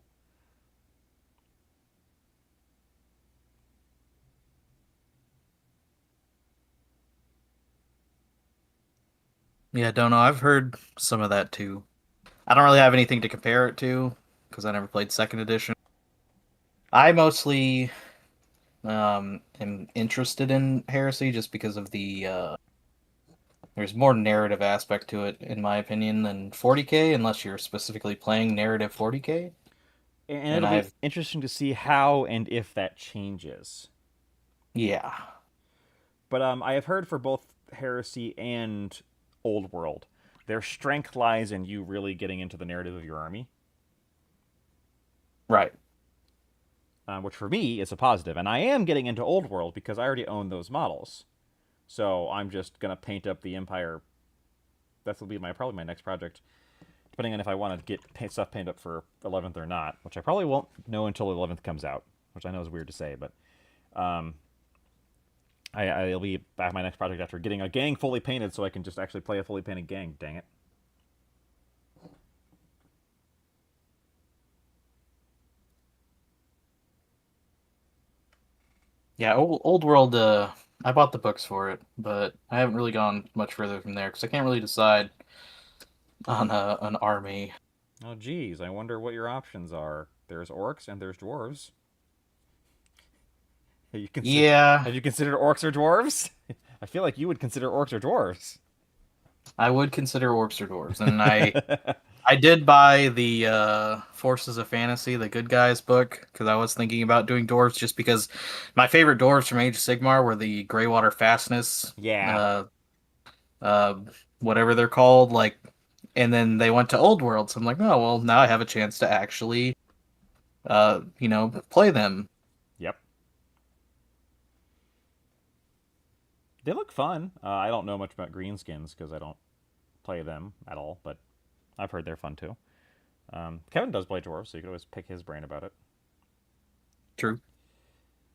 Yeah, don't know. I've heard some of that too. I don't really have anything to compare it to because I never played second edition. I mostly am interested in Heresy just because of there's more narrative aspect to it, in my opinion, than 40K, unless you're specifically playing narrative 40K. And it'll be interesting to see how and if that changes. Yeah. But I have heard for both Heresy and Old World, their strength lies in you really getting into the narrative of your army. Right. Which for me is a positive. And I am getting into Old World because I already own those models. So I'm just going to paint up the Empire. That will be probably my next project. Depending on if I want to get stuff painted up for 11th or not. Which I probably won't know until 11th comes out. Which I know is weird to say. But I'll be back my next project after getting a gang fully painted so I can just actually play a fully painted gang. Dang it. Yeah, Old World, I bought the books for it, but I haven't really gone much further from there because I can't really decide on an army. Oh, geez. I wonder what your options are. There's orcs and there's dwarves. Have you considered orcs or dwarves? I feel like you would consider orcs or dwarves. I would consider orcs or dwarves, and I I did buy the Forces of Fantasy, the Good Guys book, because I was thinking about doing dwarves just because my favorite dwarves from Age of Sigmar were the Greywater Fastness, Yeah. uh, uh, whatever they're called, like, and then they went to Old World, so I'm like, oh well, now I have a chance to actually, play them. Yep. They look fun. I don't know much about greenskins because I don't play them at all, but I've heard they're fun too. Kevin does play dwarves, so you can always pick his brain about it. True.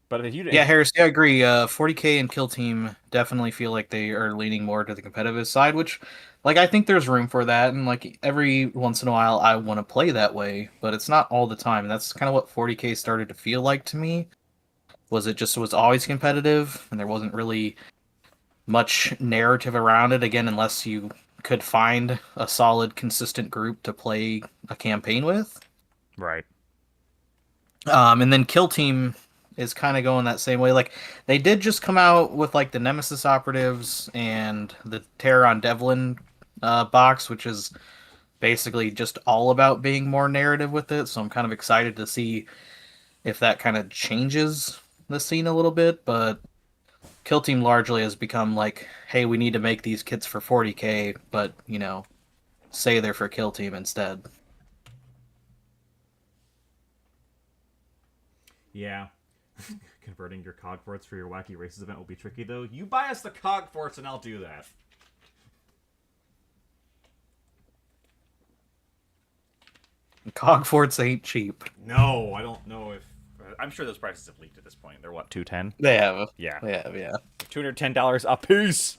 But if you, Yeah, Harris, yeah, I agree. 40K and Kill Team definitely feel like they are leaning more to the competitive side, which, like, I think there's room for that, and like every once in a while, I want to play that way, but it's not all the time. And that's kind of what 40K started to feel like to me. Was it just was always competitive, and there wasn't really much narrative around it. Again, unless you could find a solid, consistent group to play a campaign with. right? And then Kill Team is kind of going that same way. Like they did just come out with like the Nemesis Operatives and the Terror on Devlin box, which is basically just all about being more narrative with it. So I'm kind of excited to see if that kind of changes the scene a little bit. But Kill Team largely has become like, hey, we need to make these kits for 40K, but say they're for Kill Team instead. Yeah. Converting your cog forts for your wacky races event will be tricky, though. You buy us the cog forts, and I'll do that. Cog forts ain't cheap. No, I don't know if. I'm sure those prices have leaked at this point. They're what, 210? They have. Yeah, They have, yeah. $210 a piece.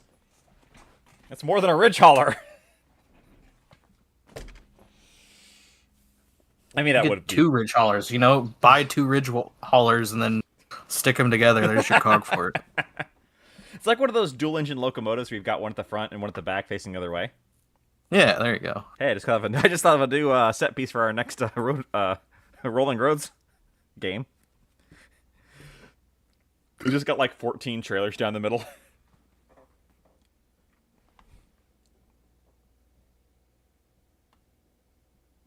That's more than a ridge hauler. I mean, that Get would be two ridge haulers. Buy two ridge haulers and then stick them together. There's your cog fort. It's like one of those dual engine locomotives where you've got one at the front and one at the back facing the other way. Yeah, there you go. Hey, I just thought of a new set piece for our next Rolling Roads game. We just got like 14 trailers down the middle.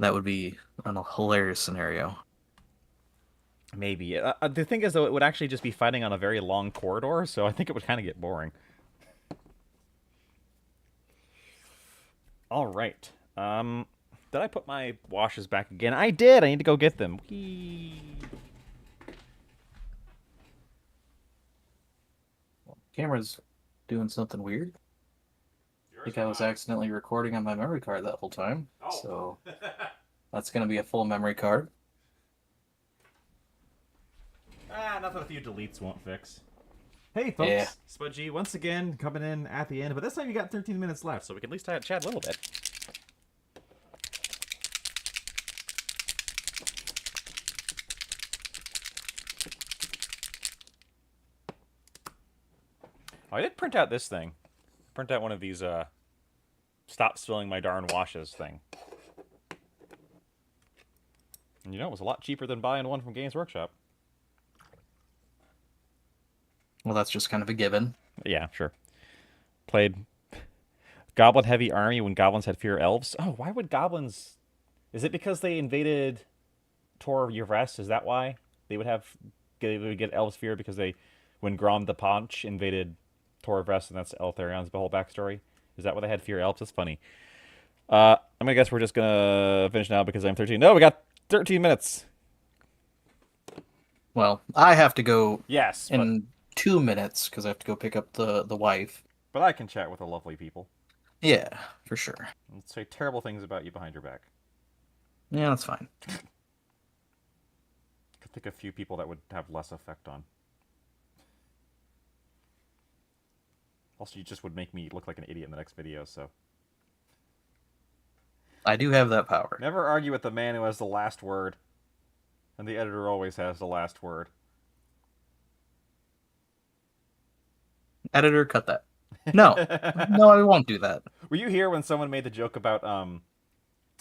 That would be a hilarious scenario. Maybe. The thing is, though, it would actually just be fighting on a very long corridor, so I think it would kind of get boring. All right. Did I put my washes back again? I did. I need to go get them. Whee. Camera's doing something weird. I think I was accidentally recording on my memory card that whole time. Oh. So that's going to be a full memory card. Nothing a few deletes won't fix. Hey, folks. Yeah. Spudgy, once again, coming in at the end, but this time you got 13 minutes left, so we can at least chat a little bit. Oh, I did print out this thing. Print out one of these, stop spilling my darn washes thing. And it was a lot cheaper than buying one from Games Workshop. Well, that's just kind of a given. Yeah, sure. Played Goblin Heavy Army when goblins had fear of elves. Oh, why would goblins... Is it because they invaded Tor Yvrest? Is that why? They would get elves fear because when Grom the Paunch invaded Tor Yvrest, and that's Eltharion's whole backstory? Is that why they had fear of elves? That's funny. I'm gonna guess we're just gonna finish now because I'm 13. No, we got 13 minutes. Well, I have to go Yes, in 2 minutes because I have to go pick up the wife. but I can chat with the lovely people. Yeah, for sure. And say terrible things about you behind your back. Yeah, that's fine. Could think of a few people that would have less effect on. Also, you just would make me look like an idiot in the next video, so... I do have that power. Never argue with the man who has the last word. And the editor always has the last word. Editor, cut that. No. No, I won't do that. Were you here when someone made the joke about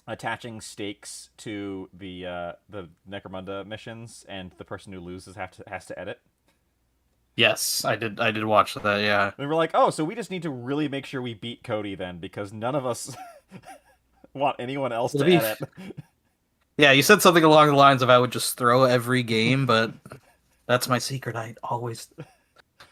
attaching stakes to the Necromunda missions, and the person who loses has to edit? Yes, I did watch that, yeah. And we're like, oh, so we just need to really make sure we beat Coty then, because none of us want anyone else Well, to edit. Yeah, you said something along the lines of I would just throw every game, but that's my secret. I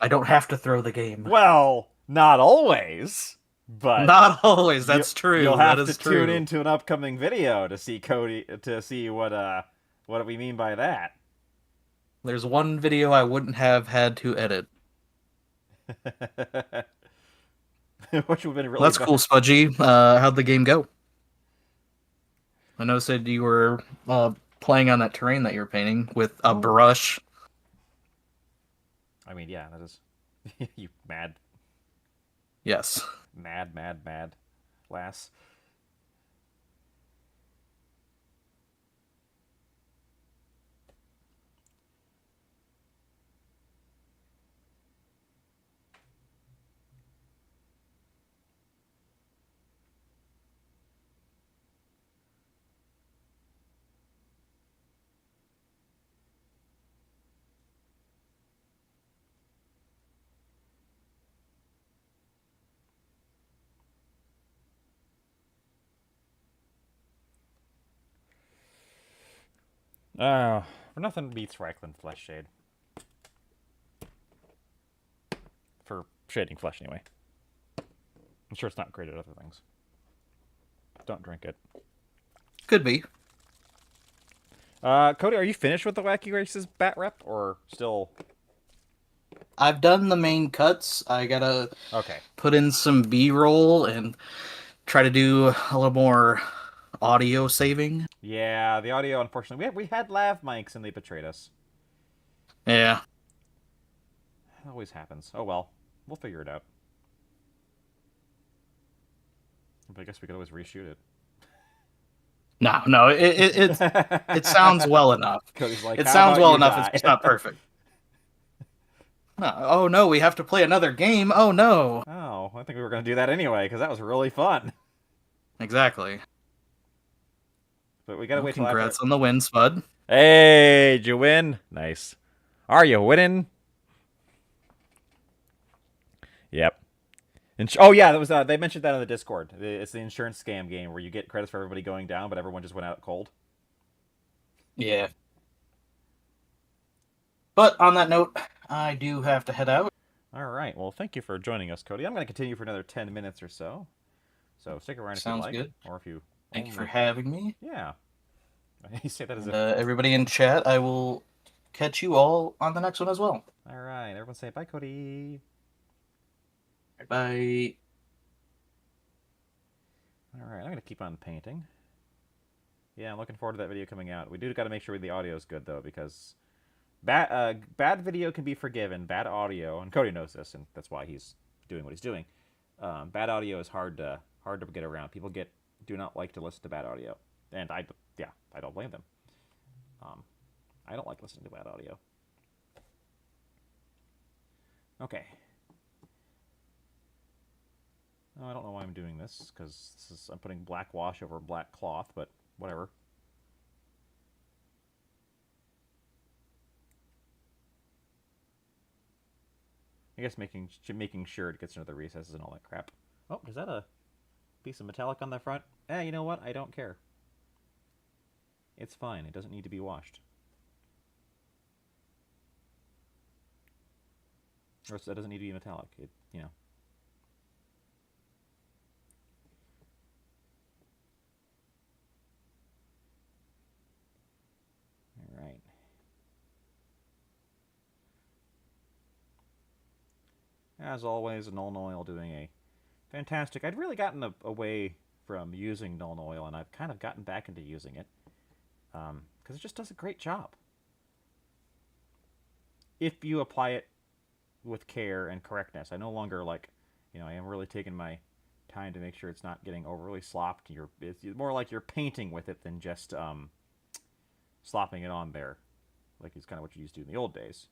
don't have to throw the game. Well, not always, but Not always. That's you'll true. That have to is tune true. into an upcoming video to see Coty to see what we mean by that. There's one video I wouldn't have had to edit. Which would have been Well, really that's bad. cool, Spudgy. How'd the game go? I know said you were playing on that terrain that you were painting with a brush. I mean, yeah, that is you mad, Yes. mad, lass. Oh, nothing beats Reichland Flesh Shade. For shading flesh, anyway. I'm sure it's not great at other things. Don't drink it. Could be. Coty, are you finished with the Wacky Races bat rep, or still? I've done the main cuts. I gotta Okay. put in some B-roll and try to do a little more audio saving. Yeah, the audio, unfortunately, we had lav mics and they betrayed us. Yeah. It always happens. Oh well, we'll figure it out. But I guess we could always reshoot it. No, it sounds well enough. Cody's like, It how sounds about well you enough. die? It's just not perfect. No, oh no, we have to play another game. Oh no. Oh, I think we were going to do that anyway, because that was really fun. Exactly. But we got to Well, wait till after. congrats on the win, Spud. Hey, did you win? Nice. Are you winning? Yep. Oh yeah, that was they mentioned that on the Discord. It's the insurance scam game where you get credits for everybody going down, but everyone just went out cold. Yeah. But on that note, I do have to head out. All right. Well, thank you for joining us, Coty. I'm going to continue for another 10 minutes or so. So stick around if you Sounds like, good. or if you. Thank you for having me. Yeah. You say that as And, if. everybody in chat, I will catch you all on the next one as well. All right. Everyone say bye, Coty. Bye. All right. I'm going to keep on painting. Yeah, I'm looking forward to that video coming out. We do got to make sure the audio is good though, because bad video can be forgiven. Bad audio, and Coty knows this, and that's why he's doing what he's doing. Bad audio is hard to get around. People do not like to listen to bad audio, and I don't blame them. I don't like listening to bad audio. Okay. Oh, I don't know why I'm doing this, because I'm putting black wash over black cloth, but whatever. I guess making sure it gets into the recesses and all that crap. Oh, is that a piece of metallic on the front? You know what? I don't care. It's fine. It doesn't need to be washed. Or it doesn't need to be metallic. You know. All right. As always, Null Oil doing a fantastic. I'd really gotten away from using Null Oil, and I've kind of gotten back into using it because it just does a great job. If you apply it with care and correctness, I no longer I am really taking my time to make sure it's not getting overly slopped. It's more like you're painting with it than just slopping it on there, like it's kind of what you used to do in the old days.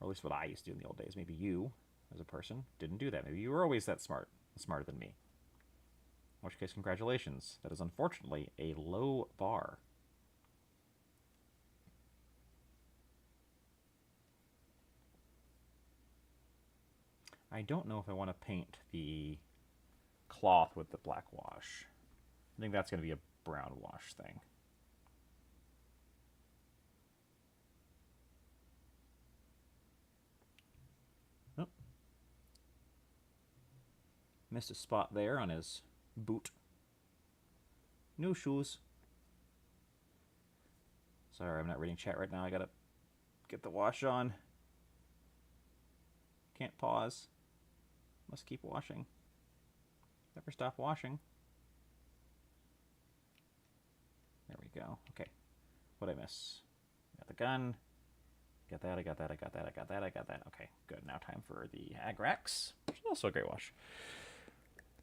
Or at least what I used to do in the old days. Maybe you, as a person, didn't do that. Maybe you were always that smarter than me. In which case, congratulations. That is unfortunately a low bar. I don't know if I want to paint the cloth with the black wash. I think that's going to be a brown wash thing. Oh. Missed a spot there on his boot. New shoes. Sorry, I'm not reading chat right now. I gotta get the wash on. Can't pause. Must keep washing. Never stop washing. There we go. Okay. What'd I miss? Got the gun. Got that, I got that, I got that, I got that, I got that. Okay, good. Now time for the Agrax, which is also a great wash.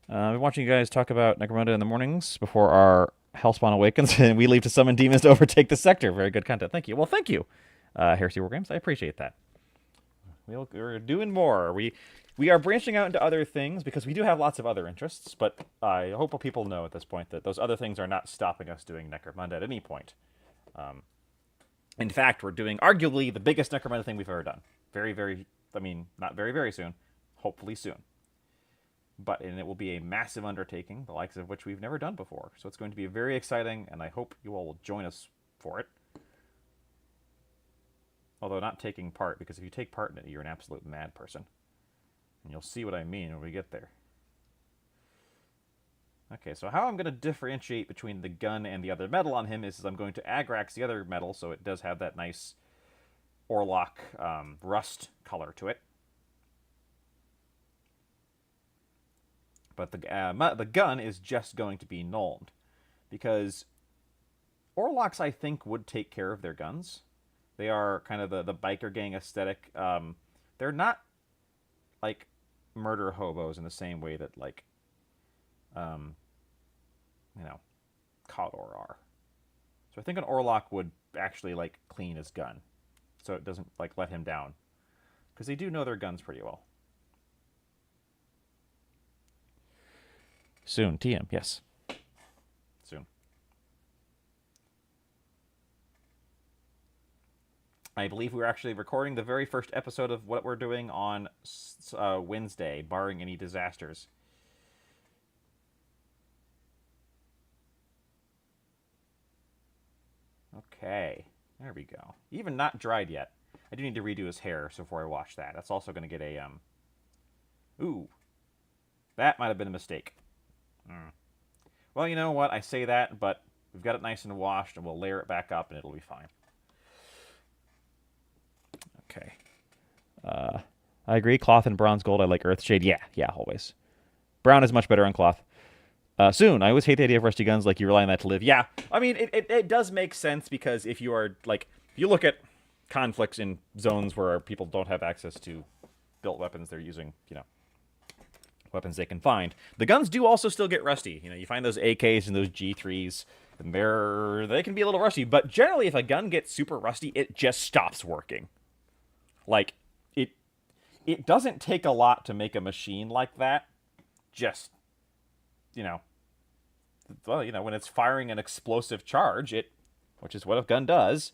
I've been watching you guys talk about Necromunda in the mornings before our Hellspawn awakens, and we leave to summon demons to overtake the sector. Very good content. Thank you. Well, thank you, Heresy Wargames. I appreciate that. We're doing more. We are branching out into other things because we do have lots of other interests, but I hope people know at this point that those other things are not stopping us doing Necromunda at any point. In fact, we're doing arguably the biggest Necromunda thing we've ever done. Not very, very soon. Hopefully soon. And it will be a massive undertaking, the likes of which we've never done before. So it's going to be very exciting, and I hope you all will join us for it. Although not taking part, because if you take part in it, you're an absolute mad person. And you'll see what I mean when we get there. Okay, so how I'm going to differentiate between the gun and the other metal on him is I'm going to Agrax the other metal, so it does have that nice Orlock rust color to it. But the gun is just going to be nulled, because Orlocks, I think, would take care of their guns. They are kind of the biker gang aesthetic. They're not like murder hobos in the same way that like, Cotor are. So I think an Orlock would actually like clean his gun, so it doesn't like let him down, because they do know their guns pretty well. Soon, TM, yes. Soon. I believe we're actually recording the very first episode of what we're doing on Wednesday, barring any disasters. Okay, there we go. Even not dried yet. I do need to redo his hair so before I wash that. That's also going to get a, Ooh. That might have been a mistake. Well, you know what? I say that, but we've got it nice and washed, and we'll layer it back up, and it'll be fine. Okay. I agree. Cloth and bronze gold. I like Earthshade. Yeah, always. Brown is much better on cloth. Soon. I always hate the idea of rusty guns, like you rely on that to live. Yeah, I mean, it does make sense, because if you are, like, if you look at conflicts in zones where people don't have access to built weapons, they're using, weapons they can find. The guns do also still get rusty. You find those AKs and those G3s, and they can be a little rusty. But generally, if a gun gets super rusty, it just stops working. Like, it doesn't take a lot to make a machine like that. Just, when it's firing an explosive charge, which is what a gun does,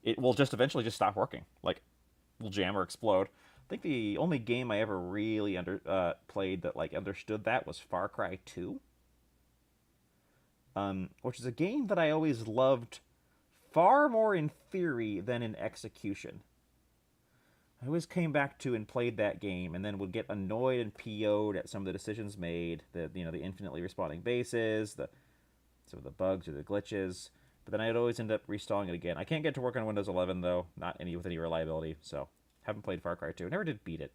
it will just eventually just stop working. Like, will jam or explode. I think the only game I ever really played that like understood that was Far Cry 2, which is a game that I always loved far more in theory than in execution. I always came back to and played that game, and then would get annoyed and PO'd at some of the decisions made, the infinitely respawning bases, some of the bugs or the glitches. But then I'd always end up reinstalling it again. I can't get to work on Windows 11 though, not with any reliability, so. Haven't played Far Cry 2. Never did beat it.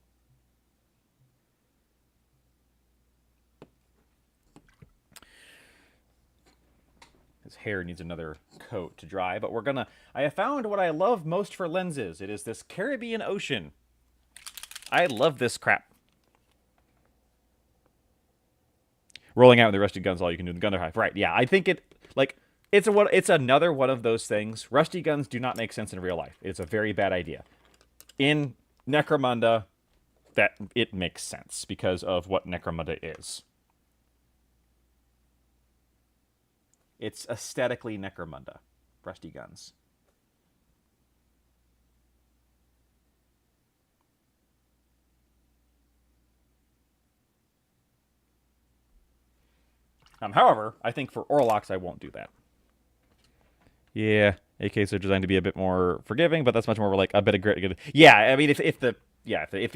His hair needs another coat to dry, but I have found what I love most for lenses. It is this Caribbean Ocean. I love this crap. Rolling out with the rusty guns, all you can do in the Gunner Hive. Right, yeah, I think it's another one of those things. Rusty guns do not make sense in real life. It's a very bad idea. In Necromunda, that it makes sense because of what Necromunda is. It's aesthetically Necromunda. Rusty guns. However, I think for Orlocks, I won't do that. Yeah, AKs are designed to be a bit more forgiving, but that's much more like a bit of grit. Yeah, I mean, if the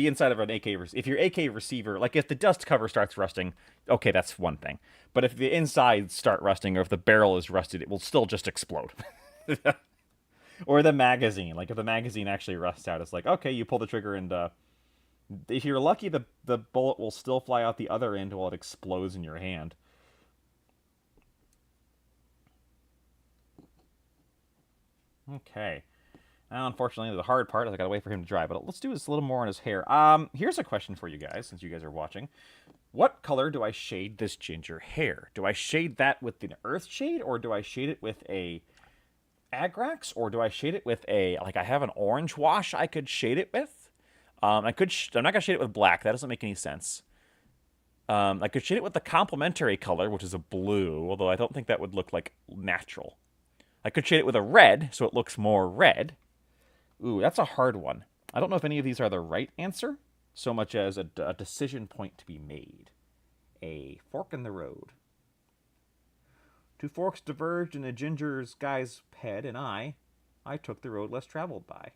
inside of an AK, if your AK receiver, like if the dust cover starts rusting, okay, that's one thing. But if the insides start rusting, or if the barrel is rusted, it will still just explode. Or the magazine, like if the magazine actually rusts out, it's like, okay, you pull the trigger and if you're lucky, the bullet will still fly out the other end while it explodes in your hand. Okay. Now, unfortunately, the hard part is I gotta wait for him to dry, but let's do this a little more on his hair. Here's a question for you guys, since you guys are watching. What color do I shade this ginger hair? Do I shade that with an earth shade, or do I shade it with a Agrax, or do I shade it with a, like I have an orange wash I could shade it with? I'm not gonna shade it with black. That doesn't make any sense. I could shade it with the complementary color, which is a blue, although I don't think that would look like natural. I could shade it with a red, so it looks more red. Ooh, that's a hard one. I don't know if any of these are the right answer, so much as a decision point to be made. A fork in the road. Two forks diverged in a ginger's guy's head, and I took the road less traveled by.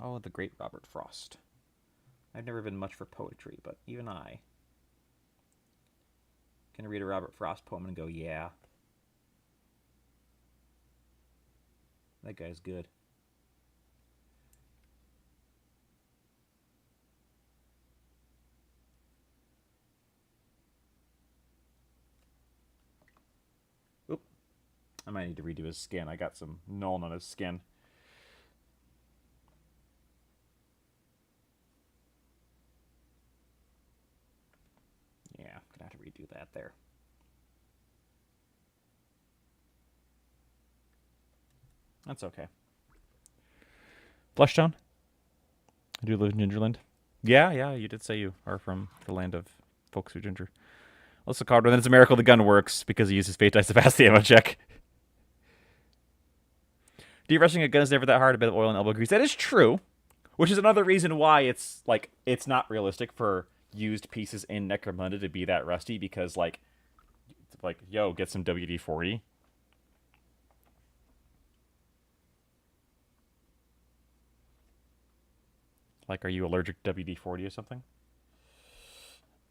Oh, the great Robert Frost. I've never been much for poetry, but even I can read a Robert Frost poem and go, yeah. That guy's good. Oop. I might need to redo his skin. I got some Nuln on his skin. Yeah, I'm gonna have to redo that there. That's okay. Flushtone? I do live in Gingerland. Yeah, you did say you are from the land of folks who ginger. Let's look harder. Then it's a miracle the gun works because he uses fate dice to pass the ammo check. Derushing a gun is never that hard. A bit of oil and elbow grease. That is true, which is another reason why it's not realistic for used pieces in Necromunda to be that rusty, because like yo, get some WD-40. Like, are you allergic to WD-40 or something?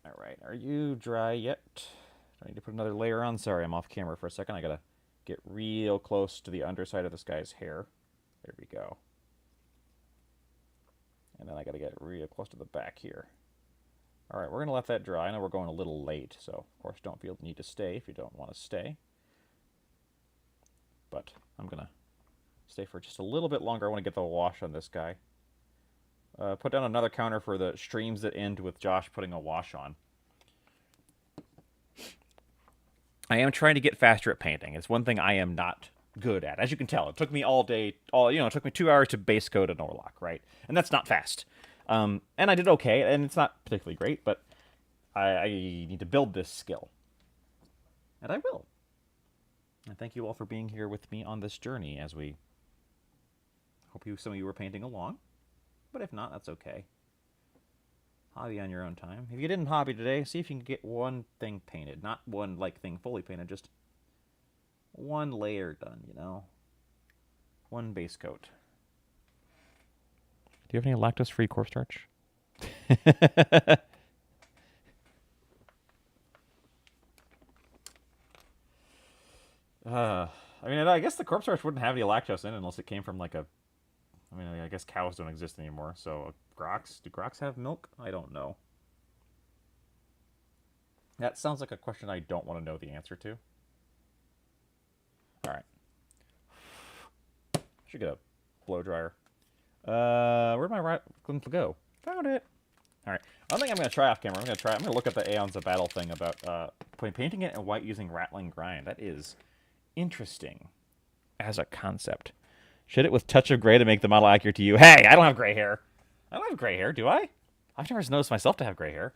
All right, are you dry yet? Do I need to put another layer on? Sorry, I'm off camera for a second. I gotta get real close to the underside of this guy's hair. There we go. And then I gotta get real close to the back here. All right, we're gonna let that dry. I know we're going a little late, so of course don't feel the need to stay if you don't want to stay. But I'm gonna stay for just a little bit longer. I want to get the wash on this guy. Put down another counter for the streams that end with Josh putting a wash on. I am trying to get faster at painting. It's one thing I am not good at. As you can tell, it took me all day. It took me 2 hours to base coat an Orlock, right? And that's not fast. And I did okay, and it's not particularly great, but I need to build this skill. And I will. And thank you all for being here with me on this journey as we... Hope some of you were painting along. But if not, that's okay. Hobby on your own time. If you didn't hobby today, see if you can get one thing painted. Not one, thing fully painted, just one layer done, One base coat. Do you have any lactose-free cornstarch? I guess the cornstarch wouldn't have any lactose in it unless it came from, I guess cows don't exist anymore, so groks? Do groks have milk? I don't know. That sounds like a question I don't want to know the answer to. Alright. Should get a blow dryer. Where'd my Ratcliffe go? Found it! Alright. I think I'm going to try off camera. I'm going to look at the Aeons of Battle thing about painting it in white using rattling grind. That is interesting as a concept. Shade it with touch of gray to make the model accurate to you. Hey, I don't have gray hair. I don't have gray hair, do I? I've never noticed myself to have gray hair.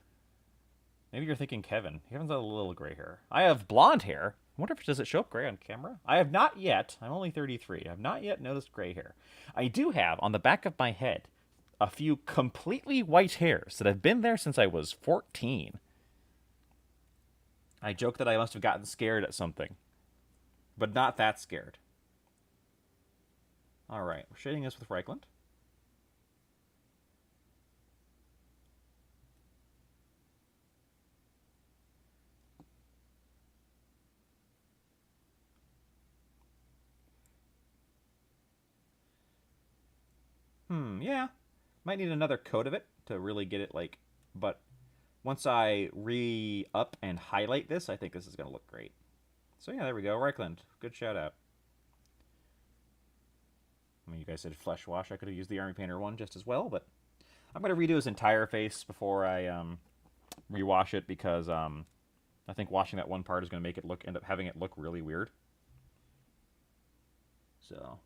Maybe you're thinking Kevin. Kevin's got a little gray hair. I have blonde hair. I wonder does it show up gray on camera? I have not yet. I'm only 33. I have not yet noticed gray hair. I do have, on the back of my head, a few completely white hairs that have been there since I was 14. I joke that I must have gotten scared at something. But not that scared. Alright, we're shading this with Reichland. Yeah. Might need another coat of it to really get it, like... But once I re-up and highlight this, I think this is going to look great. So yeah, there we go. Reichland. Good shout out. I mean, you guys said flesh wash. I could have used the Army Painter one just as well, but I'm going to redo his entire face before I rewash it because I think washing that one part is going to make it end up having it look really weird. So...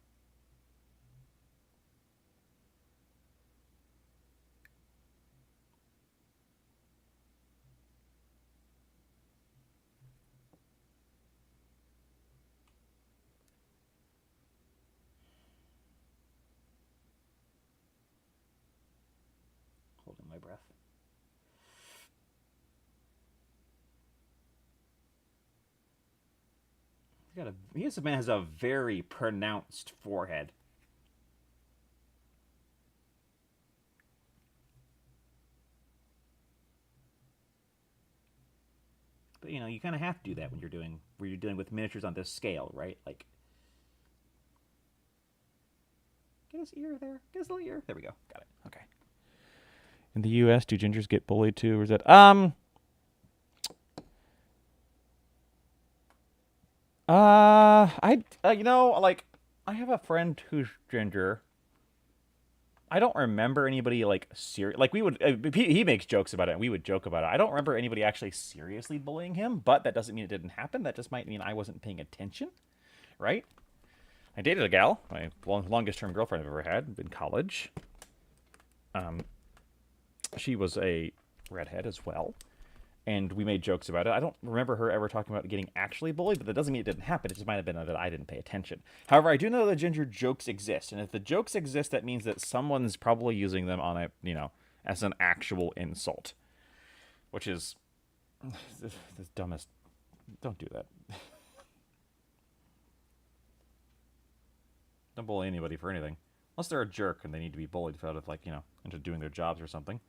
holding my breath. This man has a very pronounced forehead. But you know, you kind of have to do that when you're dealing with miniatures on this scale, right? Like, get his ear there. Get his little ear. There we go. Got it. Okay. In the U.S., do gingers get bullied too, or is that you know, like, I have a friend who's ginger. I don't remember anybody, like, like, we would, he makes jokes about it, and we would joke about it. I don't remember anybody actually seriously bullying him, but that doesn't mean it didn't happen. That just might mean I wasn't paying attention, right? I dated a gal, my longest-term girlfriend I've ever had in college. She was a redhead as well, and we made jokes about it. I don't remember her ever talking about getting actually bullied, but that doesn't mean it didn't happen. It just might have been that I didn't pay attention. However, I do know that ginger jokes exist, and if the jokes exist, that means that someone's probably using them on a, you know, as an actual insult, which is the dumbest. Don't do that. Don't bully anybody for anything, unless they're a jerk and they need to be bullied out of, like, you know, into doing their jobs or something.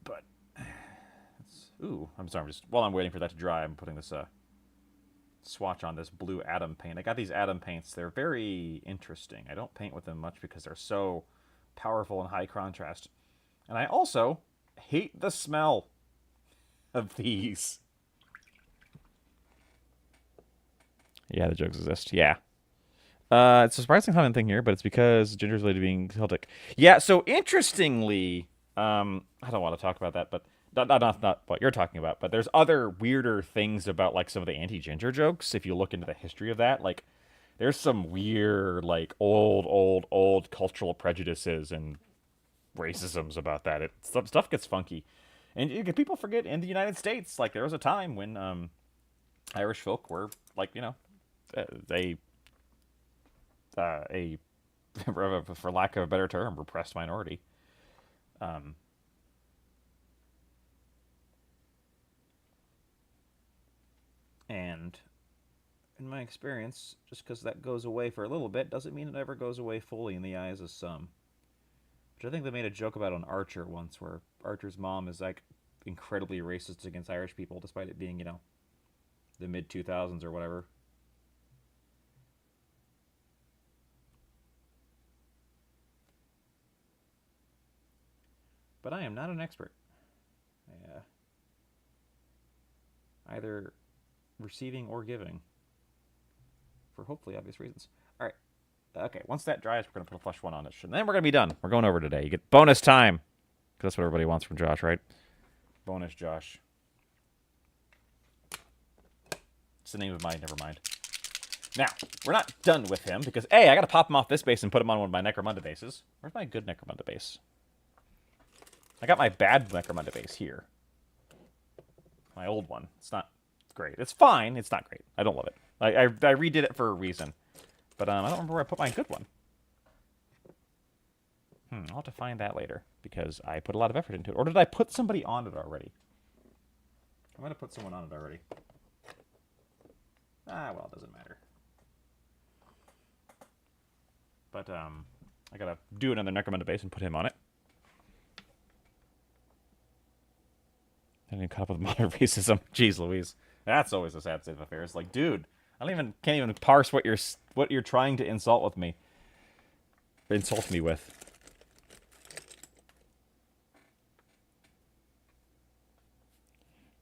But ooh, I'm sorry. While I'm waiting for that to dry, I'm putting this swatch on this blue Atom paint. I got these Atom paints. They're very interesting. I don't paint with them much because they're so powerful and high contrast. And I also hate the smell of these. Yeah, the jokes exist. Yeah. It's a surprising common thing here, but it's because ginger's related to being Celtic. Yeah, so interestingly, I don't want to talk about that, but not what you're talking about, but there's other weirder things about, like, some of the anti-ginger jokes. If you look into the history of that, like, there's some weird, like, old cultural prejudices and racisms about that. Stuff gets funky. And people forget, in the United States, like, there was a time when Irish folk were, like, you know, for lack of a better term, repressed minority. And in my experience, just because that goes away for a little bit doesn't mean it ever goes away fully in the eyes of some. Which I think they made a joke about on Archer once, where Archer's mom is, like, incredibly racist against Irish people, despite it being, you know, the mid-2000s or whatever. But I am not an expert. Either receiving or giving. For hopefully obvious reasons. Alright. Okay, once that dries, we're going to put a flush one on it. And then we're going to be done. We're going over today. You get bonus time. Because that's what everybody wants from Josh, right? Bonus Josh. It's the name of mine, never mind. Now, we're not done with him, because A, I got to pop him off this base and put him on one of my Necromunda bases. Where's my good Necromunda base? I got my bad Necromunda base here. My old one. It's not great. It's fine. It's not great. I don't love it. I redid it for a reason. But I don't remember where I put my good one. I'll have to find that later, because I put a lot of effort into it. Or did I put somebody on it already? I might have put someone on it already. Ah, well, it doesn't matter. But, I gotta do another Necromunda base and put him on it. I didn't caught up with modern racism. Jeez Louise. That's always a sad state of affairs. Like, dude, can't even parse what you're trying to insult me with.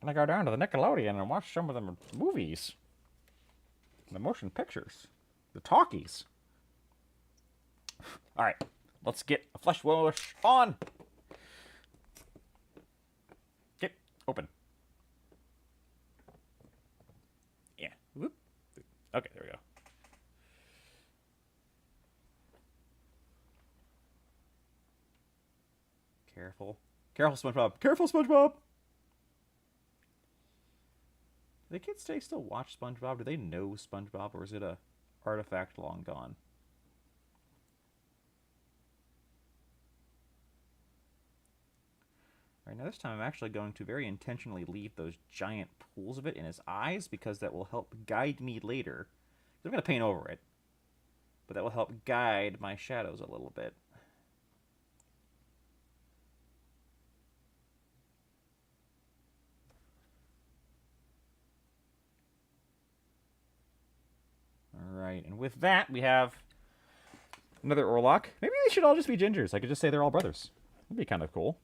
And I go down to the Nickelodeon and watch some of the movies. The motion pictures. The talkies. Alright, let's get a flesh wash on. Get open. Yeah. Whoop. Okay, there we go. Careful. Careful, SpongeBob. Careful, SpongeBob! Do the kids today still watch SpongeBob? Do they know SpongeBob, or is it a artifact long gone? Alright, now this time I'm actually going to very intentionally leave those giant pools of it in his eyes, because that will help guide me later. I'm going to paint over it, but that will help guide my shadows a little bit. Alright, and with that, we have another Orlock. Maybe they should all just be gingers. I could just say they're all brothers. That'd be kind of cool.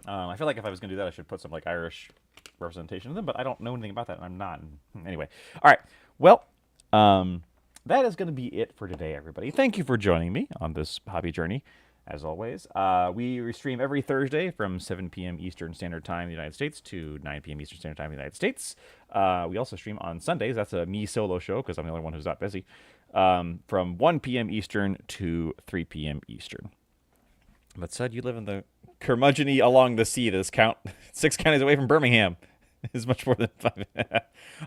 I feel like if I was going to do that, I should put some, like, Irish representation of them, but I don't know anything about that, and I'm not. Anyway. Alright, well, that is going to be it for today, everybody. Thank you for joining me on this hobby journey, as always. We stream every Thursday from 7 p.m. Eastern Standard Time in the United States to 9 p.m. Eastern Standard Time in the United States. We also stream on Sundays. That's a me solo show, because I'm the only one who's not busy. From 1 p.m. Eastern to 3 p.m. Eastern. But said you live in the curmudgeony along the sea. This 6 counties away from Birmingham is much more than 5.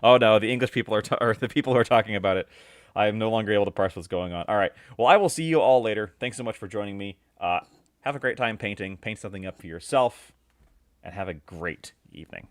Oh no, the English people are the people who are talking about it. I am no longer able to parse what's going on. All right. Well, I will see you all later. Thanks so much for joining me. Have a great time painting. Paint something up for yourself, and have a great evening.